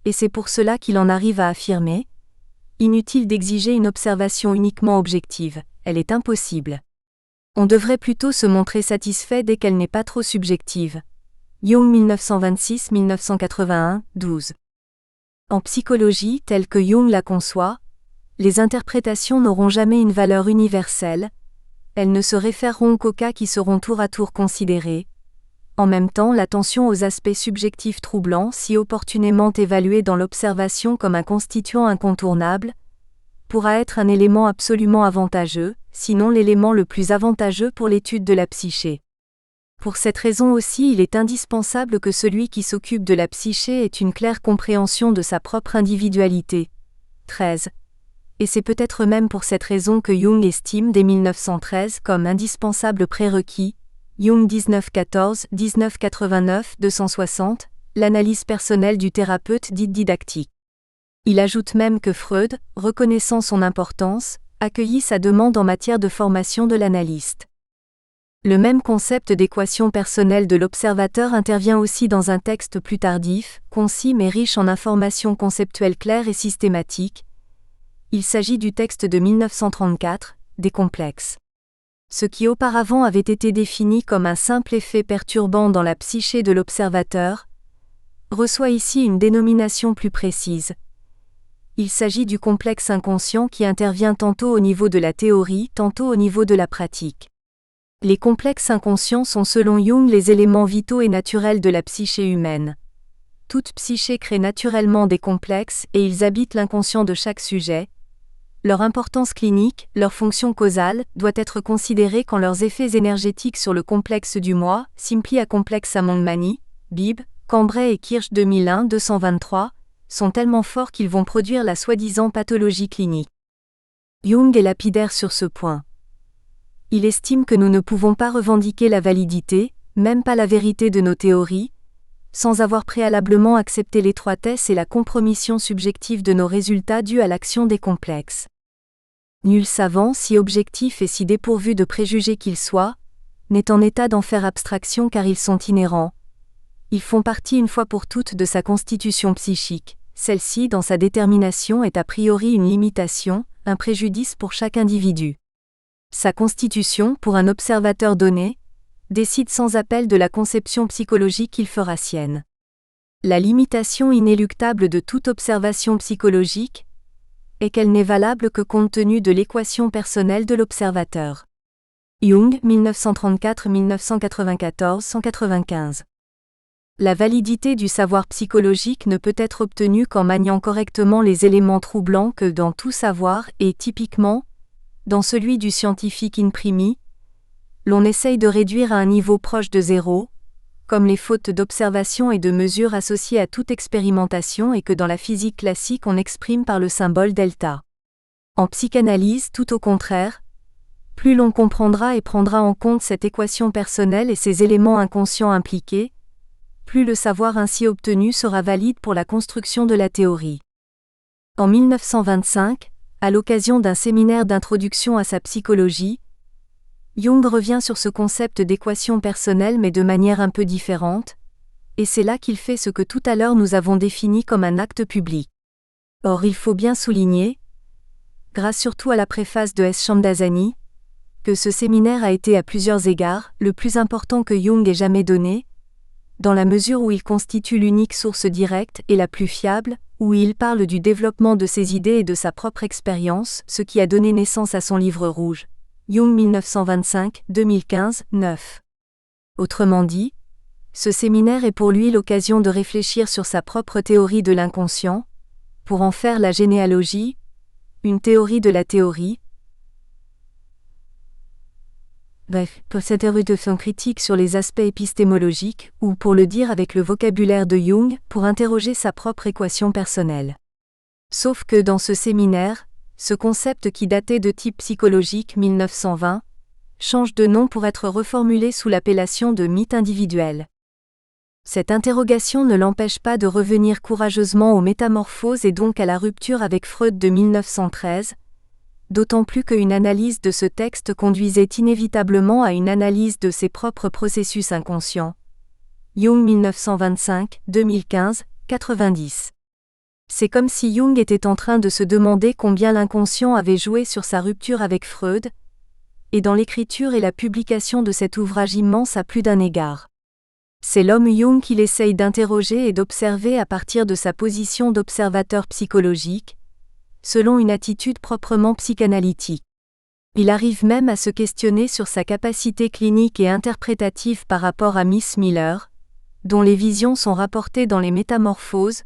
et c'est pour cela qu'il en arrive à affirmer « Inutile d'exiger une observation uniquement objective, elle est impossible. On devrait plutôt se montrer satisfait dès qu'elle n'est pas trop subjective. » Jung 1926-1981, 12. En psychologie telle que Jung la conçoit, les interprétations n'auront jamais une valeur universelle, elles ne se référeront qu'aux cas qui seront tour à tour considérés. En même temps, l'attention aux aspects subjectifs troublants, si opportunément évalués dans l'observation comme un constituant incontournable, pourra être un élément absolument avantageux, sinon l'élément le plus avantageux pour l'étude de la psyché. Pour cette raison aussi, il est indispensable que celui qui s'occupe de la psyché ait une claire compréhension de sa propre individualité. 13. Et c'est peut-être même pour cette raison que Jung estime dès 1913 comme indispensable prérequis, Jung 1914, 1989, 260, l'analyse personnelle du thérapeute dite didactique. Il ajoute même que Freud, reconnaissant son importance, accueillit sa demande en matière de formation de l'analyste. Le même concept d'équation personnelle de l'observateur intervient aussi dans un texte plus tardif, concis mais riche en informations conceptuelles claires et systématiques. Il s'agit du texte de 1934, des complexes. Ce qui auparavant avait été défini comme un simple effet perturbant dans la psyché de l'observateur, reçoit ici une dénomination plus précise. Il s'agit du complexe inconscient qui intervient tantôt au niveau de la théorie, tantôt au niveau de la pratique. Les complexes inconscients sont selon Jung les éléments vitaux et naturels de la psyché humaine. Toute psyché crée naturellement des complexes et ils habitent l'inconscient de chaque sujet. Leur importance clinique, leur fonction causale, doit être considérée quand leurs effets énergétiques sur le complexe du moi, Simply a Complex Among Many, Bibb, Cambray et Kirsch 2001-223, sont tellement forts qu'ils vont produire la soi-disant pathologie clinique. Jung est lapidaire sur ce point. Il estime que nous ne pouvons pas revendiquer la validité, même pas la vérité de nos théories, sans avoir préalablement accepté l'étroitesse et la compromission subjective de nos résultats dus à l'action des complexes. Nul savant, si objectif et si dépourvu de préjugés qu'il soit, n'est en état d'en faire abstraction car ils sont inhérents. Ils font partie une fois pour toutes de sa constitution psychique. Celle-ci, dans sa détermination, est a priori une limitation, un préjudice pour chaque individu. Sa constitution, pour un observateur donné, décide sans appel de la conception psychologique qu'il fera sienne. La limitation inéluctable de toute observation psychologique est qu'elle n'est valable que compte tenu de l'équation personnelle de l'observateur. Jung, 1934-1994-195. La validité du savoir psychologique ne peut être obtenue qu'en maniant correctement les éléments troublants que dans tout savoir et typiquement, dans celui du scientifique in primi, l'on essaye de réduire à un niveau proche de zéro, comme les fautes d'observation et de mesure associées à toute expérimentation et que dans la physique classique on exprime par le symbole delta. En psychanalyse, tout au contraire, plus l'on comprendra et prendra en compte cette équation personnelle et ses éléments inconscients impliqués, plus le savoir ainsi obtenu sera valide pour la construction de la théorie. En 1925, à l'occasion d'un séminaire d'introduction à sa psychologie, Jung revient sur ce concept d'équation personnelle mais de manière un peu différente, et c'est là qu'il fait ce que tout à l'heure nous avons défini comme un acte public. Or il faut bien souligner, grâce surtout à la préface de S. Shamdasani, que ce séminaire a été à plusieurs égards le plus important que Jung ait jamais donné, dans la mesure où il constitue l'unique source directe et la plus fiable, où il parle du développement de ses idées et de sa propre expérience, ce qui a donné naissance à son livre rouge. Jung 1925-2015-9. Autrement dit, ce séminaire est pour lui l'occasion de réfléchir sur sa propre théorie de l'inconscient, pour en faire la généalogie, une théorie de la théorie. Bref, pour s'interroger son critique sur les aspects épistémologiques, ou pour le dire avec le vocabulaire de Jung, pour interroger sa propre équation personnelle. Sauf que dans ce séminaire, ce concept qui datait de type psychologique 1920, change de nom pour être reformulé sous l'appellation de mythe individuel. Cette interrogation ne l'empêche pas de revenir courageusement aux métamorphoses et donc à la rupture avec Freud de 1913, d'autant plus qu'une analyse de ce texte conduisait inévitablement à une analyse de ses propres processus inconscients. Jung 1925, 2015, 90. C'est comme si Jung était en train de se demander combien l'inconscient avait joué sur sa rupture avec Freud, et dans l'écriture et la publication de cet ouvrage immense à plus d'un égard. C'est l'homme Jung qu'il essaye d'interroger et d'observer à partir de sa position d'observateur psychologique, selon une attitude proprement psychanalytique. Il arrive même à se questionner sur sa capacité clinique et interprétative par rapport à Miss Miller, dont les visions sont rapportées dans les Métamorphoses,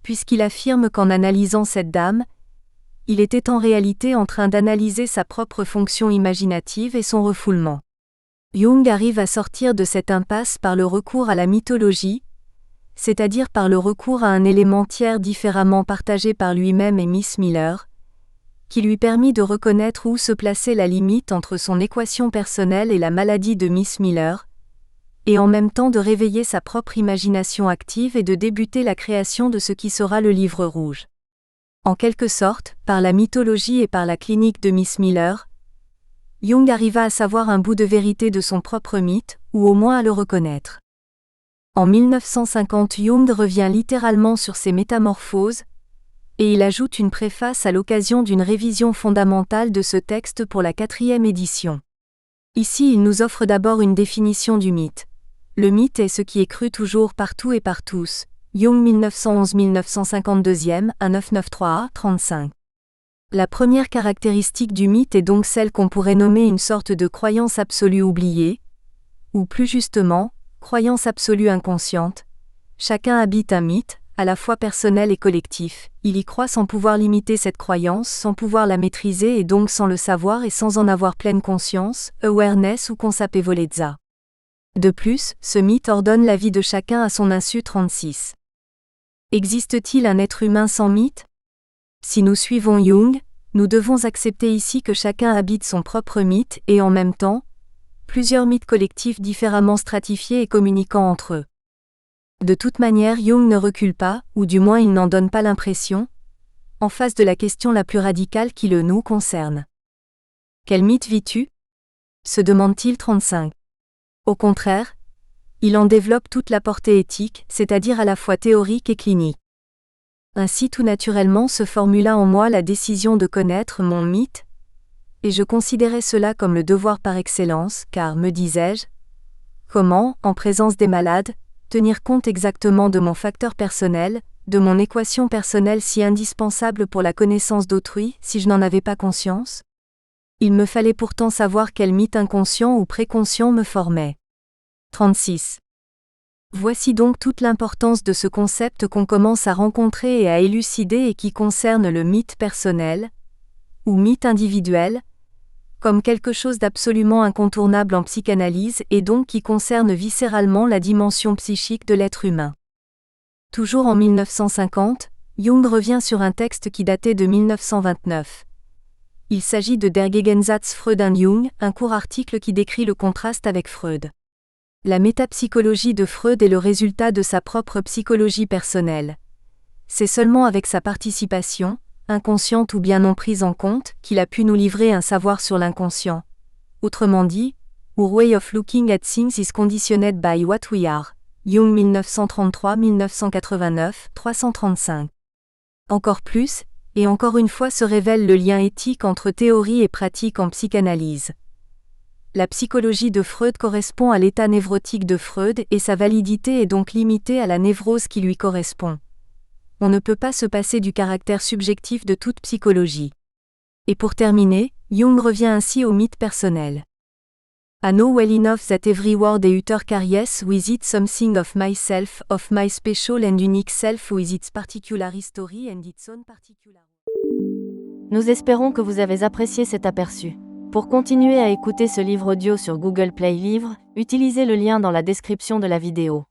puisqu'il affirme qu'en analysant cette dame, il était en réalité en train d'analyser sa propre fonction imaginative et son refoulement. Jung arrive à sortir de cette impasse par le recours à la mythologie, c'est-à-dire par le recours à un élément tiers différemment partagé par lui-même et Miss Miller, qui lui permit de reconnaître où se plaçait la limite entre son équation personnelle et la maladie de Miss Miller, et en même temps de réveiller sa propre imagination active et de débuter la création de ce qui sera le livre rouge. En quelque sorte, par la mythologie et par la clinique de Miss Miller, Jung arriva à savoir un bout de vérité de son propre mythe, ou au moins à le reconnaître. En 1950, Jung revient littéralement sur ses métamorphoses, et il ajoute une préface à l'occasion d'une révision fondamentale de ce texte pour la 4e édition. Ici, il nous offre d'abord une définition du mythe. Le mythe est ce qui est cru toujours partout et par tous. Jung 1911-1952, 1993a, 35. La première caractéristique du mythe est donc celle qu'on pourrait nommer une sorte de croyance absolue oubliée, ou plus justement, croyance absolue inconsciente. Chacun habite un mythe, à la fois personnel et collectif. Il y croit sans pouvoir limiter cette croyance, sans pouvoir la maîtriser et donc sans le savoir et sans en avoir pleine conscience, awareness ou consapevolezza. De plus, ce mythe ordonne la vie de chacun à son insu. 36. Existe-t-il un être humain sans mythe ? Si nous suivons Jung, nous devons accepter ici que chacun habite son propre mythe et en même temps, plusieurs mythes collectifs différemment stratifiés et communiquant entre eux. De toute manière, Jung ne recule pas, ou du moins il n'en donne pas l'impression, en face de la question la plus radicale qui le nous concerne. Quel mythe vis-tu ? Se demande-t-il. 35. Au contraire, il en développe toute la portée éthique, c'est-à-dire à la fois théorique et clinique. Ainsi tout naturellement se formula en moi la décision de connaître mon mythe, et je considérais cela comme le devoir par excellence, car, me disais-je, comment, en présence des malades, tenir compte exactement de mon facteur personnel, de mon équation personnelle si indispensable pour la connaissance d'autrui, si je n'en avais pas conscience? Il me fallait pourtant savoir quel mythe inconscient ou préconscient me formait. 36. Voici donc toute l'importance de ce concept qu'on commence à rencontrer et à élucider et qui concerne le mythe personnel, ou mythe individuel, comme quelque chose d'absolument incontournable en psychanalyse et donc qui concerne viscéralement la dimension psychique de l'être humain. Toujours en 1950, Jung revient sur un texte qui datait de 1929. Il s'agit de Der Gegensatz Freud und Jung, un court article qui décrit le contraste avec Freud. La métapsychologie de Freud est le résultat de sa propre psychologie personnelle. C'est seulement avec sa participation, inconsciente ou bien non prise en compte, qu'il a pu nous livrer un savoir sur l'inconscient. Autrement dit, Our way of looking at things is conditioned by what we are. Jung 1933-1989, 335. Encore plus, et encore une fois se révèle le lien éthique entre théorie et pratique en psychanalyse. La psychologie de Freud correspond à l'état névrotique de Freud et sa validité est donc limitée à la névrose qui lui correspond. On ne peut pas se passer du caractère subjectif de toute psychologie. Et pour terminer, Jung revient ainsi au mythe personnel. I know well enough that every word et utter carries with it something of myself, of my special and unique self with its particular history and its own particular. Nous espérons que vous avez apprécié cet aperçu. Pour continuer à écouter ce livre audio sur Google Play Livres, utilisez le lien dans la description de la vidéo.